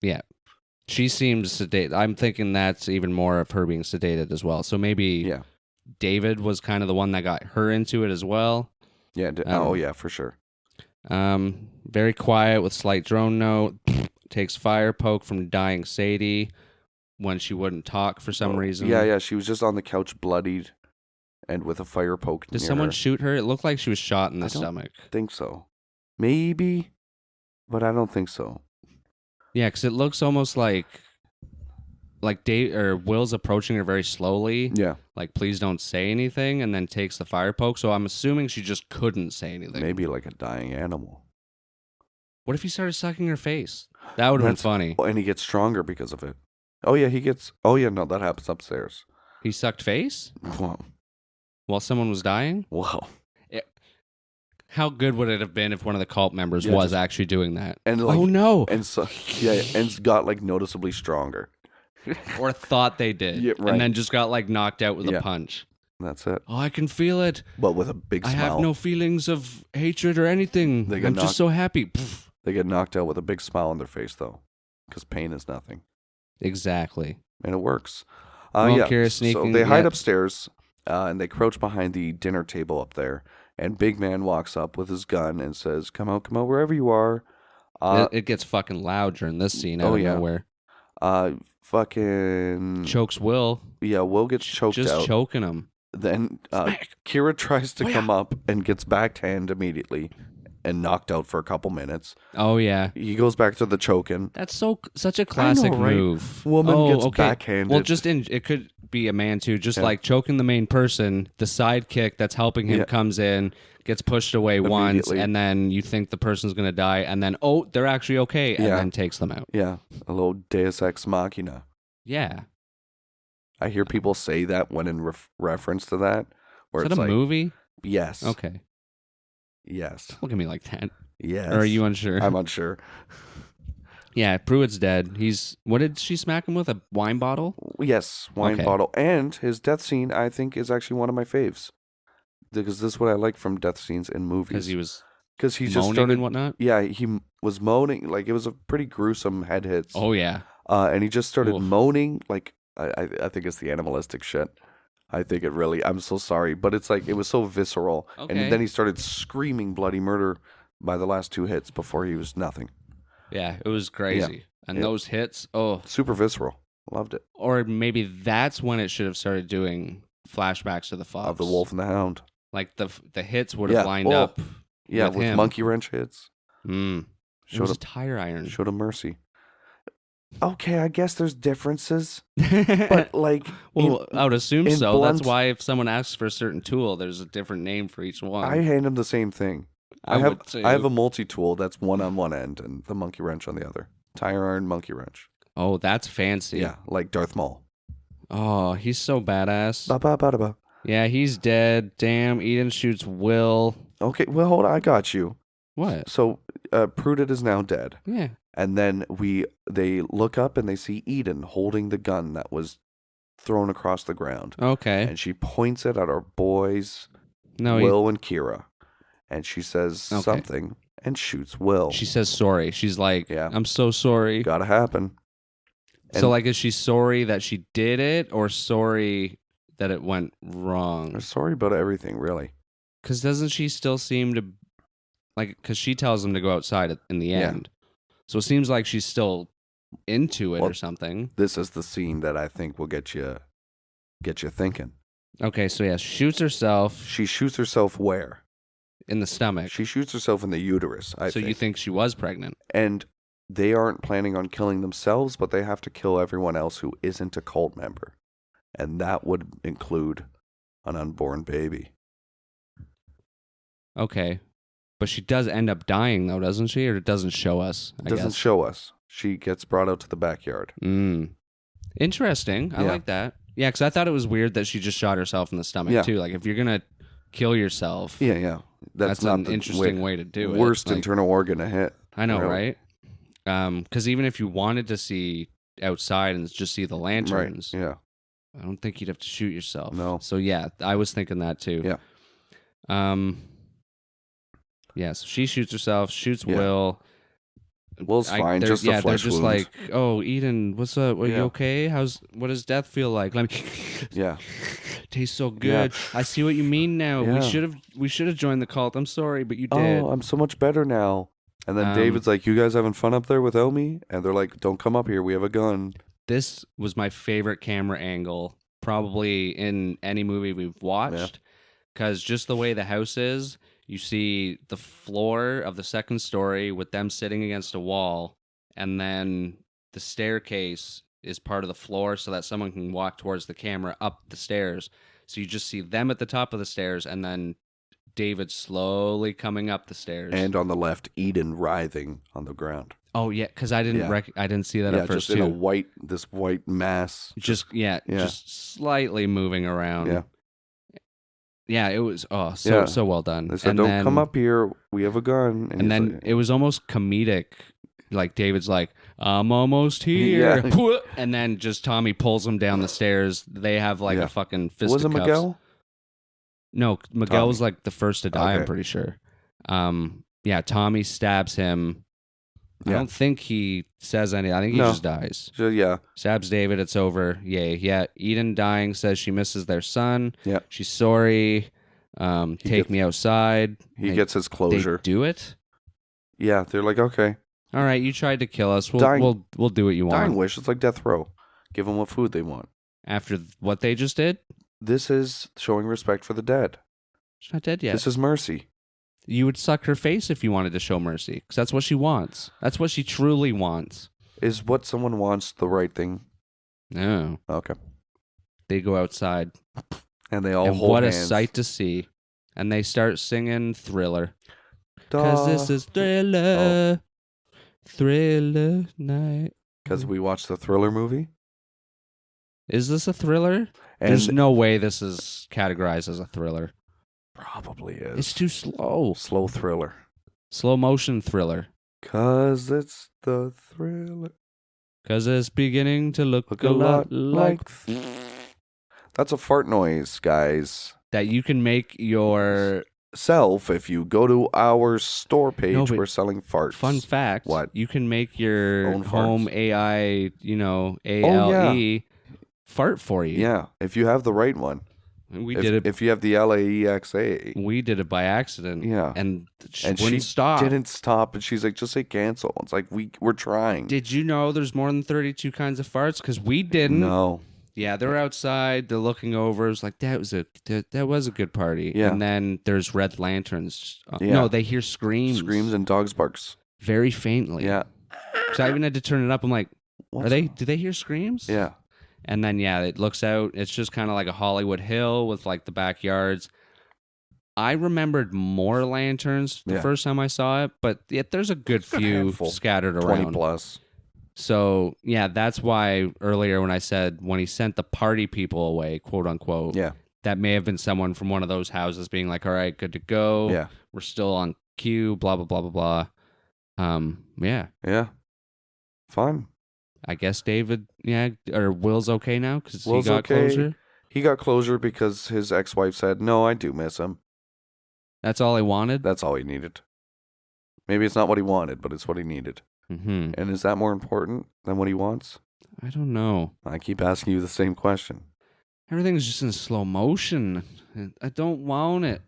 Yeah, she seems sedated. I'm thinking that's even more of her being sedated as well. So maybe Yeah. David was kind of the one that got her into it as well. Yeah. Oh, yeah. For sure. Very quiet with slight drone note. Takes fire poke from dying Sadie when she wouldn't talk for some reason. Yeah. Yeah. She was just on the couch, bloodied, and with a fire poke. Did near someone her. shoot her? It looked like she was shot in the I don't- stomach. Think so. Maybe, but I don't think so. Yeah, because it looks almost like Dave or Will's approaching her very slowly. Yeah. Like, please don't say anything, and then takes the fire poke. So I'm assuming she just couldn't say anything. Maybe like a dying animal. What if he started sucking her face? That would have been That's- funny. Oh, and he gets stronger because of it. Oh yeah, he gets. Oh yeah, no, that happens upstairs. He sucked face Wow. while someone was dying? Wow. How good would it have been if one of the cult members Yeah, was just- actually doing that? And like, Oh no! and so yeah, and got like noticeably stronger. Or thought they did. Yeah, right. And then just got like knocked out with Yeah. a punch. That's it. Oh, I can feel it. But with a big I smile. have no feelings of hatred or anything. They got I'm just knocked- so happy. Pfft. They get knocked out with a big smile on their face though, because pain is nothing, Exactly. and it works. Well, Yeah. Kira So sneaking- they hide yeah. upstairs, and they crouch behind the dinner table up there. And Big Man walks up with his gun and says, "Come out, wherever you are." It gets fucking loud during this scene out Oh, of yeah. nowhere. Fucking Chokes Will. yeah. Will gets choked Just out. choking him. Then Smack. Kira tries to Oh, come yeah. up and gets backhand immediately and knocked out for a couple minutes. Oh yeah. He goes back to the choking. That's such a classic right? move. Woman Oh, gets okay. backhanded. Well, it could be a man too. Just Yeah. like choking the main person, the sidekick that's helping him Yeah. comes in, gets pushed away once, Immediately. and then you think the person's gonna die, and then they're actually okay, and Yeah. then takes them out. Yeah, a little Deus Ex Machina. Yeah. I hear people say that when in reference to that. Where Is it's that a like, movie? yes, Okay. yes, Look at me like that. yes. Or are you unsure? I'm unsure. Yeah, Pruitt's dead. What did she smack him with? A wine bottle? Yes, wine Okay. bottle. And his death scene, I think, is actually one of my faves. Because this is what I like from death scenes in movies. Because he was Because he moaning just started. and whatnot? Yeah, he was moaning. Like, it was a pretty gruesome head hits. Oh, yeah. And he just started Oof. moaning. Like, I think it's the animalistic shit. I think it really, I'm so sorry. But it's like, it was so visceral. Okay. And then he started screaming bloody murder by the last two hits before he was nothing. Yeah, it was crazy. And Yeah. those hits, Super visceral. Loved it. or maybe that's when it should have started doing flashbacks to the fox. Of the Wolf and the Hound. Like the hits would have Yeah. lined Oh, up. Yeah, with him. monkey wrench hits. It Showed was him, a tire iron. showed him mercy. Okay, I guess there's differences. But like, Well, I would assume in so. blunt- That's why if someone asks for a certain tool, there's a different name for each one. I hand him the same thing. I would too. have a multi-tool that's one on one end and the monkey wrench on the other. Tire iron, monkey wrench. Oh, that's fancy. Yeah, like Darth Maul. Oh, he's so badass. Ba ba ba da ba. Yeah, he's dead. Damn, Eden shoots Will. Okay, well, hold on, I got you. What? So, Prudit is now dead, Yeah. and then they look up and they see Eden holding the gun that was thrown across the ground, Okay. and she points it at our boys, No, Will and Kira, and she says Okay. something and shoots Will. she says sorry. She's like, Yeah. I'm so sorry. Gotta happen. So, And- like, is she sorry that she did it or sorry that it went wrong? I'm sorry about everything, really. Because doesn't she still seem to, like, because she tells him to go outside in the Yeah. end. So it seems like she's still into it Well, or something. This is the scene that I think will get you get you thinking. Okay, so yeah, shoots herself She shoots herself where? in the stomach. She shoots herself in the uterus, I So think. you think she was pregnant? And they aren't planning on killing themselves, but they have to kill everyone else who isn't a cult member. And that would include an unborn baby. Okay. But she does end up dying, though, doesn't she? Or it doesn't show us, It doesn't guess. show us. She gets brought out to the backyard. Interesting. I Yeah. like that. Yeah, because I thought it was weird that she just shot herself in the stomach, Yeah. too. Like, if you're going to kill yourself, Yeah. that's not an the interesting way to do it. worst Like, internal organ to hit. I know, Really. right? Because even if you wanted to see outside and just see the lanterns, Right. Yeah. I don't think you'd have to shoot yourself. No. So yeah, I was thinking that too. Yeah. Yeah. So she shoots herself. Shoots Yeah. Will. Will's fine. Just a they're flesh just wound. like, oh, Eden, what's up? Are you Yeah. okay? What does death feel like? Let me. Yeah. Tastes so good. I see what you mean now. Yeah. We should have joined the cult. I'm sorry, but you did. Oh, I'm so much better now. And then Um, David's like, you guys having fun up there without me? And they're like, don't come up here. We have a gun. This was my favorite camera angle, probably in any movie we've watched, because just the way the house is, you see the floor of the second story with them sitting against a wall, and then the staircase is part of the floor so that someone can walk towards the camera up the stairs. So you just see them at the top of the stairs, and then David slowly coming up the stairs. And on the left, Eden writhing on the ground. oh yeah, because I didn't Yeah. I didn't see that Yeah, at first just in too. this white mass. Just slightly moving around. Yeah. Yeah, it was Yeah. so well done. They said, And don't then- come up here. We have a gun. And he's then like, it was almost comedic. Like David's like, I'm almost here. Yeah. And then just Tommy pulls him down the stairs. They have like Yeah. a fucking was it fisticuffs. Miguel? No, Miguel Tommy. was like the first to die, I'm Okay. pretty sure. Yeah, Tommy stabs him. I Yeah. don't think he says anything. I think he No. just dies. So, yeah. Stabs David, it's over. Yay. Yeah. Eden dying says she misses their son. Yeah. She's sorry. Take gets- me outside. He They- gets his They closure. do it. Yeah. They're like, okay. All right, you tried to kill us. Dying- We'll do what you want. Dying wish. It's like death row. Give them what food they want. After what they just did, This is showing respect for the dead. she's not dead yet. This is mercy. You would suck her face if you wanted to show mercy, because that's what she wants. That's what she truly wants. Is what someone wants the right thing? No, Okay. they go outside, And they all and hold what hands. a sight to see! And they start singing Thriller, Duh. because this is Thriller, Thriller night. Because we watched the Thriller movie. Is this a thriller? And There's no way this is categorized as a thriller. probably is. It's too slow. Slow thriller. Slow motion thriller. 'Cause it's the thriller. Because it's beginning to look Look a lot like That's a fart noise, guys. that you can make your If you go to our store page, No, but we're selling farts. fun fact. What? You can make your Own home farts. AI, ALE fart for you. Yeah, if you have the right one. We if, did it. If you have the LAEXA. We did it by accident. Yeah. And she And wouldn't she stop. didn't stop, and she's like, just say cancel. It's like, we're trying. Did you know there's more than 32 kinds of farts? Because we didn't. No. Yeah, they're outside. They're looking over. It's like that was a good party. Yeah. And then there's red lanterns. Yeah. No, they hear screams. Screams and dogs barks. very faintly. Yeah. So I even had to turn it up. I'm like, What's- do they hear screams? Yeah. And then it looks out. It's just kind of like a Hollywood Hill with like the backyards. I remembered more lanterns the Yeah. first time I saw it, but yet there's a good few handful. scattered 20 around. plus. So yeah, that's why earlier when I said when he sent the party people away, quote unquote, Yeah. that may have been someone from one of those houses being like, all right, good to go. Yeah. We're still on cue, blah, blah, blah, blah, blah. Yeah. Yeah. Fun. I guess David, or Will's okay now because he Will's got okay. closure. He got closure because his ex-wife said, no, I do miss him. That's all he wanted. That's all he needed. Maybe it's not what he wanted, but it's what he needed. Mm-hmm. And is that more important than what he wants? I don't know. I keep asking you the same question. Everything's just in slow motion. I don't want it.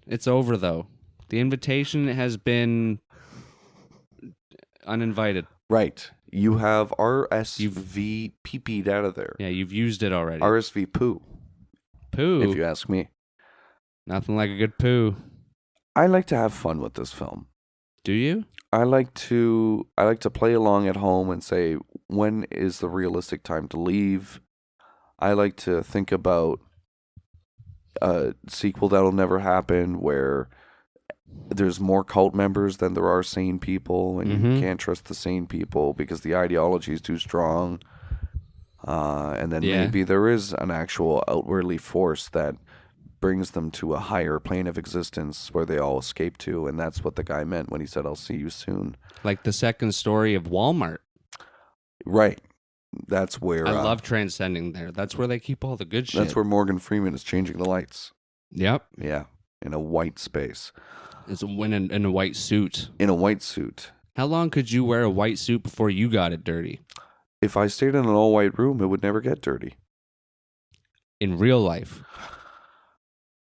It's over though. The invitation has been uninvited. Right. You have RSV peed out of there. Yeah, you've used it already. RSV poo, Poo. if you ask me. Nothing like a good poo. I like to have fun with this film. Do you? I like to play along at home and say, when is the realistic time to leave? I like to think about a sequel that'll never happen where there's more cult members than there are sane people, and you can't trust the sane people because the ideology is too strong. And then maybe there is an actual outwardly force that brings them to a higher plane of existence where they all escape to, and that's what the guy meant when he said, "I'll see you soon." Like the second story of Walmart. Right. That's where I love transcending there. That's where they keep all the good shit. that's where Morgan Freeman is changing the lights. Yep. Yeah, in a white space, It's in a white suit. in a white suit. How long could you wear a white suit before you got it dirty? If I stayed in an all-white room, it would never get dirty. In real life.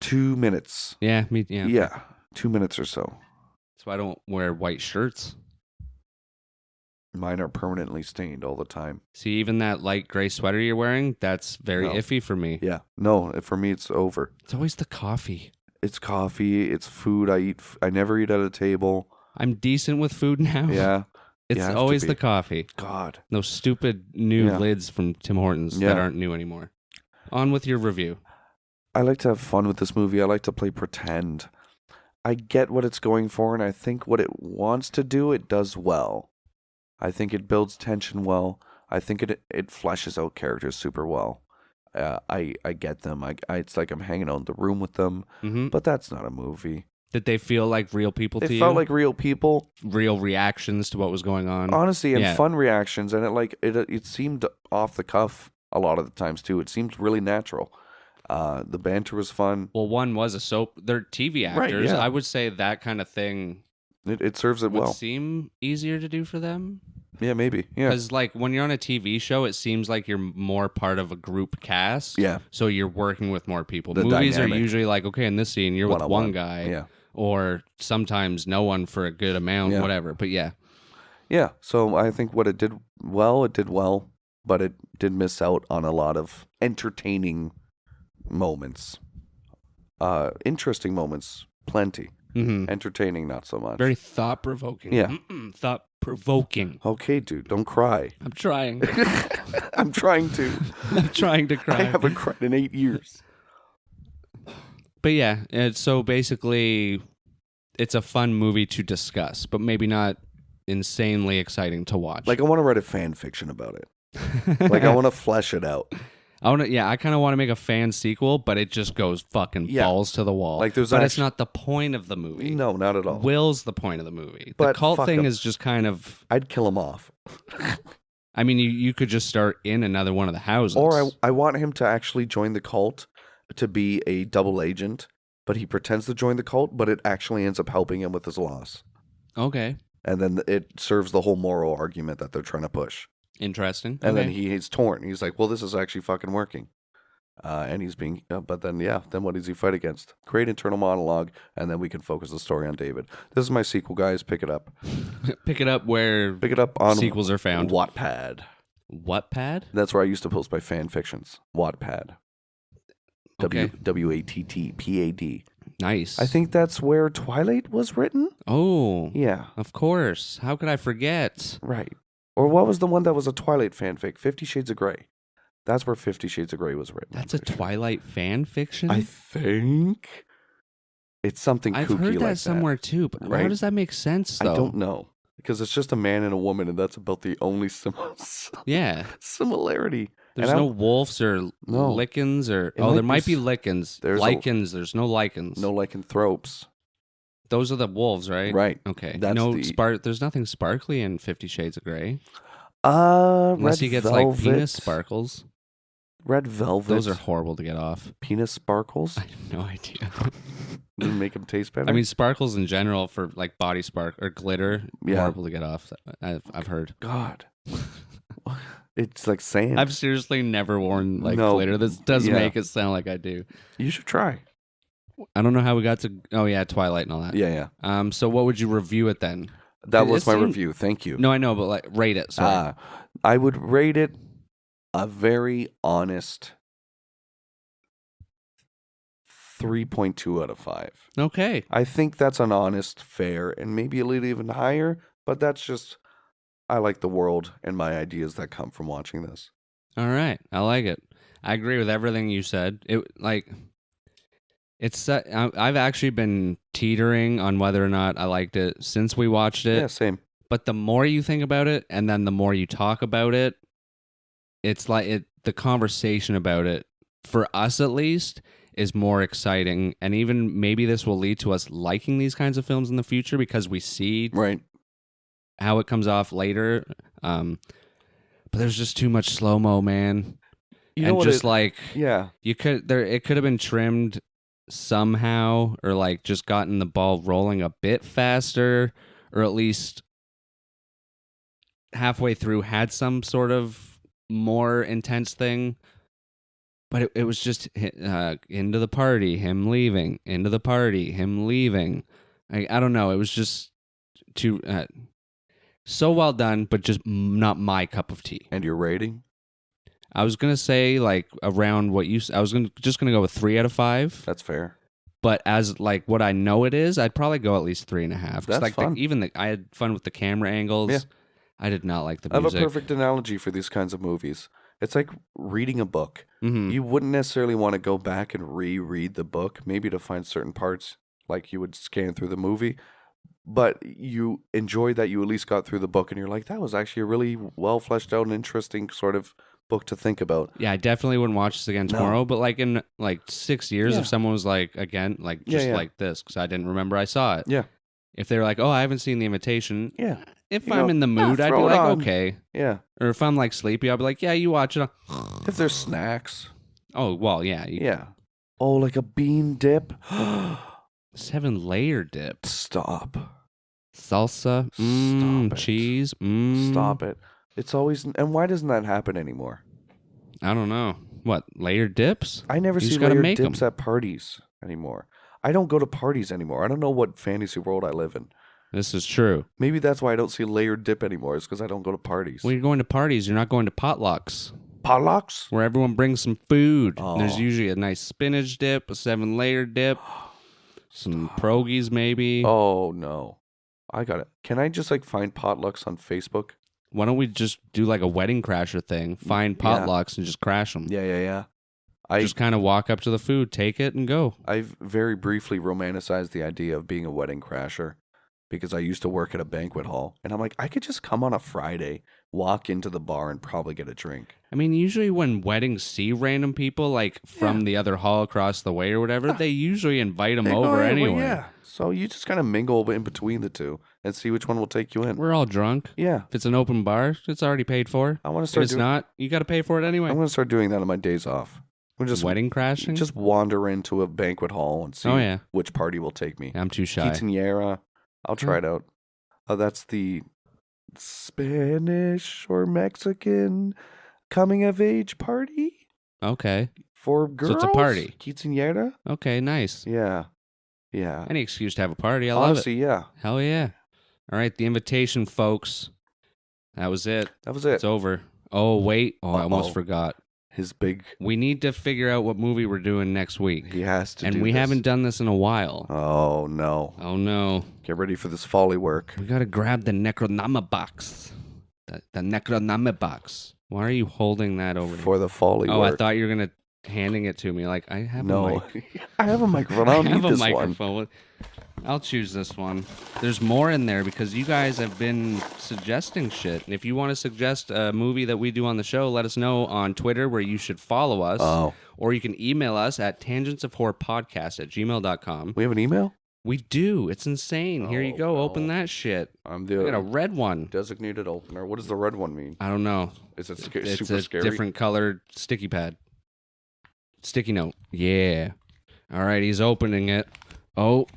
2 minutes. Yeah, me. Yeah. Yeah, 2 minutes or so. So I don't wear white shirts. Mine are permanently stained all the time. See, even that light gray sweater you're wearing, that's very No. iffy for me. Yeah, no, for me it's over. It's always the coffee. It's coffee. It's food. I never eat at a table. I'm decent with food now. Yeah. It's have to always be. the coffee. God. Those stupid new Yeah. lids from Tim Hortons Yeah. that aren't new anymore. On with your review. I like to have fun with this movie. I like to play pretend. I get what it's going for, and I think what it wants to do, it does well. I think it builds tension well. I think it fleshes out characters super well. I get them. It's like I'm hanging out in the room with them, Mm-hmm. but that's not a movie. Did they feel like real people to They you? felt like real people, real reactions to what was going on? honestly, and Yeah. fun reactions, and it seemed off the cuff a lot of the times too. It seemed really natural. The banter was fun. Well, one was a soap. They're TV Right, actors. yeah. I would say that kind of thing It serves it would well. seem easier to do for them. Yeah, maybe. Yeah, Because, like, when you're on a TV show, it seems like you're more part of a group cast. yeah. So you're working with more people. The Movies dynamic. are usually like, okay, in this scene, you're with One-on-one. one guy. Yeah. Or sometimes no one for a good amount, Yeah. whatever. But yeah. Yeah, so I think what it did well, but it did miss out on a lot of entertaining moments. Interesting moments, plenty. Mm-hmm. Entertaining, not so much. Very thought provoking. Yeah. Thought provoking. Okay, dude, don't cry. I'm trying. I'm trying to. I'm trying to I cry. haven't cried in 8 years. But yeah, so basically, it's a fun movie to discuss, but maybe not insanely exciting to watch. Like, I want to write a fan fiction about it. Like, I want to flesh it out. I kind of want to make a fan sequel, but it just goes fucking Yeah. balls to the wall. Like, there's but it's actu- not the point of the movie. No, not at all. Will's the point of the movie. But the cult fuck thing 'em. is just kind of. I'd kill him off. I mean, you could just start in another one of the houses. Or I want him to actually join the cult to be a double agent, but he pretends to join the cult, but it actually ends up helping him with his loss. Okay, And then it serves the whole moral argument that they're trying to push. interesting. And Okay. then he's torn. He's like, well, this is actually fucking working. And he's being, but then what does he fight against? Great internal monologue, and then we can focus the story on David. This is my sequel, guys. Pick it up. Pick it up where Pick it up on sequels are found. Wattpad. Wattpad? That's where I used to post my fan fictions. Wattpad. Okay. WATTPAD. Nice. I think that's where Twilight was written. Oh, Yeah, of course. How could I forget? right. Or what was the one that was a Twilight fanfic? 50 Shades of Grey. That's where 50 Shades of Grey was written. That's a Twilight fan fiction? I think it's something I've kooky heard like that somewhere too, but how right? does that make sense, though? I don't know. Because it's just a man and a woman, and that's about the only Yeah. similarity. There's And no wolves or No. lichens or... It Oh, might there be might be s- lichens. there's a- Lichens. There's no lichens. No lycanthropes. Those are the wolves, right? Right. Okay. That's no the- There's nothing sparkly in 50 Shades of Grey. Unless Unless he gets like penis sparkles. Red velvet. Those are horrible to get off. penis sparkles. I have no idea. Doesn't make them taste better. I mean, sparkles in general for like body spark or glitter, Yeah. horrible to get off. I've heard. God. It's like sand. I've seriously never worn like No. glitter. This does Yeah. make it sound like I do. You should try. I don't know how we got to. Oh yeah, Twilight and all that. Yeah, yeah. So what would you review it then? That It was my seemed- review. Thank you. No, I know, but like rate it. Sorry. I would rate it a very honest 3.2 out of 5. Okay. I think that's an honest, fair, and maybe a little even higher, but that's just, I like the world and my ideas that come from watching this. All right. I like it. I agree with everything you said. I've actually been teetering on whether or not I liked it since we watched it. Yeah, same. But the more you think about it, and then the more you talk about it, it's like the conversation about it, for us at least, is more exciting. And even maybe this will lead to us liking these kinds of films in the future because we see Right. how it comes off later. But there's just too much slow-mo, man. You know And what just yeah. it could have been trimmed somehow, or like just gotten the ball rolling a bit faster, or at least halfway through had some sort of more intense thing. But it was just into the party, him leaving, into the party, him leaving. I don't know. It was just too so well done, but just not my cup of tea. And your rating? I was gonna say like around what you. I was just gonna go with 3 out of 5. That's fair. But as like what I know it is, I'd probably go at least 3.5. That's like fun. I had fun with the camera angles. Yeah. I did not like the I have music. a perfect analogy for these kinds of movies. It's like reading a book. Mhm. You wouldn't necessarily want to go back and reread the book, maybe to find certain parts like you would scan through the movie. But you enjoy that you at least got through the book and you're like, that was actually a really well fleshed out and interesting sort of book to think about. Yeah, I definitely wouldn't watch this again No. tomorrow. But like in like 6 years, Yeah. if someone was like again, like Yeah, just yeah. like this, because I didn't remember I saw it. Yeah. If they were like, oh, I haven't seen The Invitation. Yeah. If You I'm know, in the mood, I'd be throw it like, on. okay. Yeah. Or if I'm like sleepy, I'll be like, yeah, you watch it. If there's snacks. Oh well, yeah. Yeah. Oh, like a bean dip. 7-layer dip, Stop. salsa, Stop it. cheese. Stop it. It's always, and why doesn't that happen anymore? I don't know. What, layered dips? I never You see just gotta layered make dips 'em. at parties anymore. I don't go to parties anymore. I don't know what fantasy world I live in. This is true. Maybe that's why I don't see layered dip anymore. Is because I don't go to parties. When you're going to parties, you're not going to potlucks Potlucks? where everyone brings some food. There's Oh. usually a nice spinach dip, a 7-layer dip, some pierogies maybe. Oh no, I got it. Can I just like find potlucks on Facebook? Why don't we just do like a wedding crasher thing? Find Yeah. potlucks and just crash them. Yeah. Just kind of walk up to the food, take it, and go. I've very briefly romanticized the idea of being a wedding crasher because I used to work at a banquet hall, and I'm like, I could just come on a Friday, walk into the bar, and probably get a drink. I mean, usually when weddings see random people like from the other hall across the way or whatever, they usually invite them They go, over "Hey, well, anyway. yeah. So you just kind of mingle in between the two and see which one will take you in. We're all drunk. Yeah, If it's an open bar, it's already paid for. I want to If start it's doing. not, you got to pay for it anyway. I'm going to start doing that on my days off. We'll just Wedding crashing? just wander into a banquet hall and see Oh, yeah. which party will take me. I'm too shy. Quinceañera. I'll try it out. That's the Spanish or Mexican coming of age party Okay. for girls. So it's a party. Quinceañera. Okay, nice. Yeah. Any excuse to have a party. I love Honestly, yeah. it. Hell yeah. All right, the invitation, folks. That was it. That was it. It's over. Oh, wait. Oh, I almost Uh-oh. forgot. His big. We need to figure out what movie we're doing next week. He has to. And do we this. haven't done this in a while. Oh no! Oh, no. Get ready for this folly work. We got to grab the Necronama box. The Necronama box. Why are you holding that over For the folly Oh, work. I thought you were going to handing it to me. Like, I have a No, mic. I have a microphone. I don't I have need a this one. microphone. I'll choose this one. There's more in there because you guys have been suggesting shit. And if you want to suggest a movie that we do on the show, let us know on Twitter where you should follow us. Oh, Or you can email us at tangentsofhorrorpodcast@gmail.com. we have an email. We do. It's insane. Here you Oh, go. no. Open that shit. I'm I got a the red one. designated opener. What does the red one mean? I don't know. Is it It's super a scary? different colored sticky pad. Sticky note. Yeah. All right, he's opening it. Oh,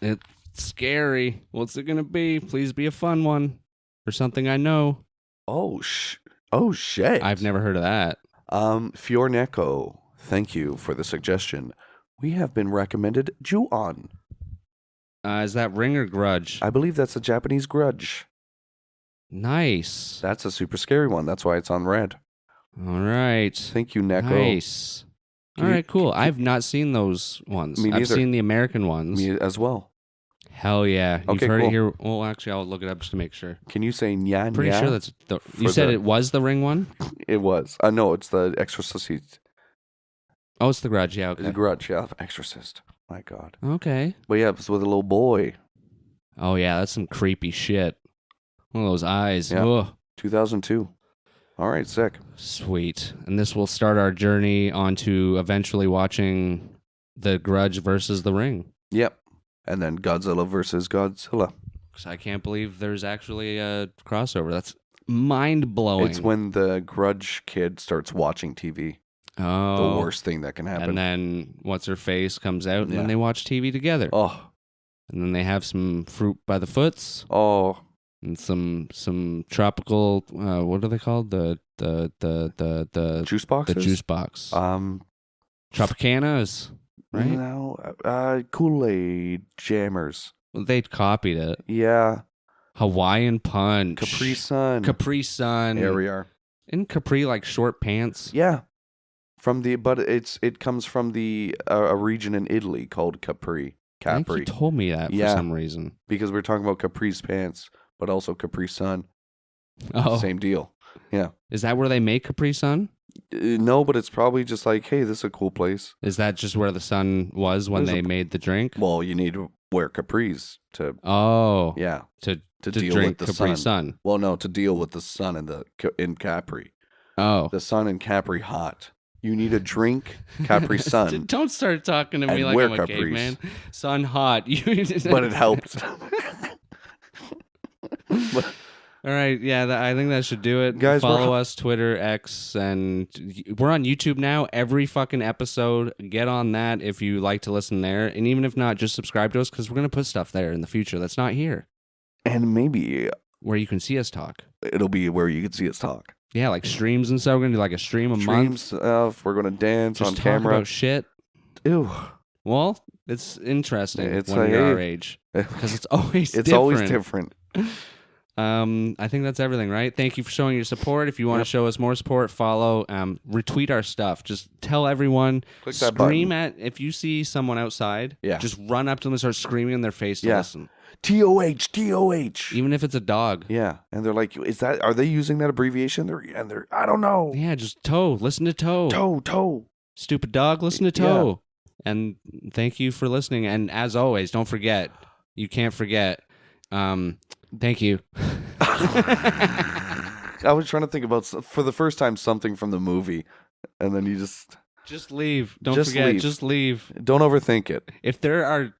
it's scary. What's it going to be? Please be a fun one. Or something I know. Oh shit! I've never heard of that. Fiorneco, thank you for the suggestion. We have been recommended Ju-on. Is that Ring or Grudge? I believe that's a Japanese Grudge. Nice. That's a super scary one. That's why it's on red. All right. Thank you, Neko. Nice. Can All you- right, cool. I've not seen those ones. Me I've neither. seen the American ones. Me as well. Hell yeah. You've Okay, heard cool. it here. Well, actually, I'll look it up just to make sure. Can you say nya Pretty nya? sure that's the. You For said the- it was the Ring one? It was. No, it's the Exorcist. Oh, it's the Grudge. Yeah, okay. The Grudge, yeah. Exorcist. My God. Okay. But yeah, it was with a little boy. Oh, yeah, that's some creepy shit. One of those eyes. Yeah. Ugh. 2002. All right, sick. Sweet. And this will start our journey onto eventually watching The Grudge versus The Ring. Yep. And then Godzilla versus Godzilla. 'Cause I can't believe there's actually a crossover. That's mind-blowing. It's when the Grudge kid starts watching TV. Oh. The worst thing that can happen. And then What's-Her-Face comes out, and Yeah. then they watch TV together. Oh. And then they have some fruit by the foots Oh. and some tropical, what are they called? The Juice boxes? the juice box. Um, Tropicanas, right? No. Kool-Aid jammers. Well, they copied it. Yeah. Hawaiian Punch. Capri Sun. Capri Sun. There we are. Isn't Capri like short pants? Yeah. But it comes from the a region in Italy called Capri. I think you Capri. told me that Yeah. for some reason. Because we're talking about Capri's pants, but also Capri Sun. Oh, Same deal. is that where they make Capri Sun? No, but it's probably just like, hey, this is a cool place. Is that just where the sun was when There's they a- made the drink? Well, you need to wear capris to Oh, yeah to to to deal drink with the Capri sun. Sun. Well, no, to deal with the sun in Capri. Oh, The sun in Capri hot. You need to drink Capri Sun, Don't start talking to me and like wear I'm a capris. caveman. Sun hot. but it helped. All right, yeah, I think that should do it. Guys, we're follow us Twitter, X, and we're on YouTube now. Every fucking episode, get on that if you like to listen there, and even if not, just subscribe to us because we're gonna put stuff there in the future that's not here, And maybe where you can see us talk. it'll be where you can see us talk. Yeah, like streams and stuff. We're gonna do like a stream a month. Streams, we're gonna dance Just on talk camera. about shit. Ew. Well, it's interesting It's when like, you're our hey, age because it's always it's different. always different. I think that's everything, right? Thank you for showing your support. If you want Yep. to show us more support, follow, retweet our stuff. Just tell everyone. Click that Scream button. if you see someone outside. Yeah. Just run up to them and start screaming in their face to Yeah. listen. TOH, TOH. Even if it's a dog. Yeah, and they're like, are they using that abbreviation? They're I don't know. Yeah, just toe. Listen to toe. Toe. Stupid dog, listen to toe. And thank you for listening. And as always, don't forget, you can't forget. Thank you. I was trying to think about for the first time something from the movie, and then you Just leave. Don't Just forget. leave. Just leave. don't overthink it. If there are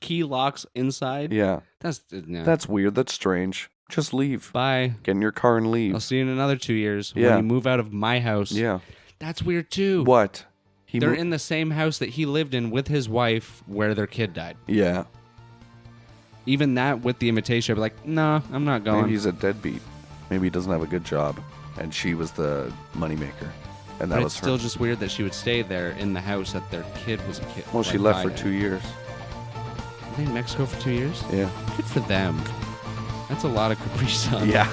key locks inside, Yeah, that's no. that's weird. That's strange. Just leave. Bye. Get in your car and leave. I'll see you in another 2 years Yeah. when you move out of my house. Yeah. That's weird too. What? They're in the same house that he lived in with his wife where their kid died. Yeah. Even that with the invitation, I'd be like, nah, I'm not going. Maybe he's a deadbeat. Maybe he doesn't have a good job, and she was the moneymaker, and that but was it's her. still just weird that she would stay there in the house that their kid was a kid. Well, she left for 2 years. Were they in Mexico for 2 years? Yeah. Good for them. That's a lot of Capri Sun. Yeah.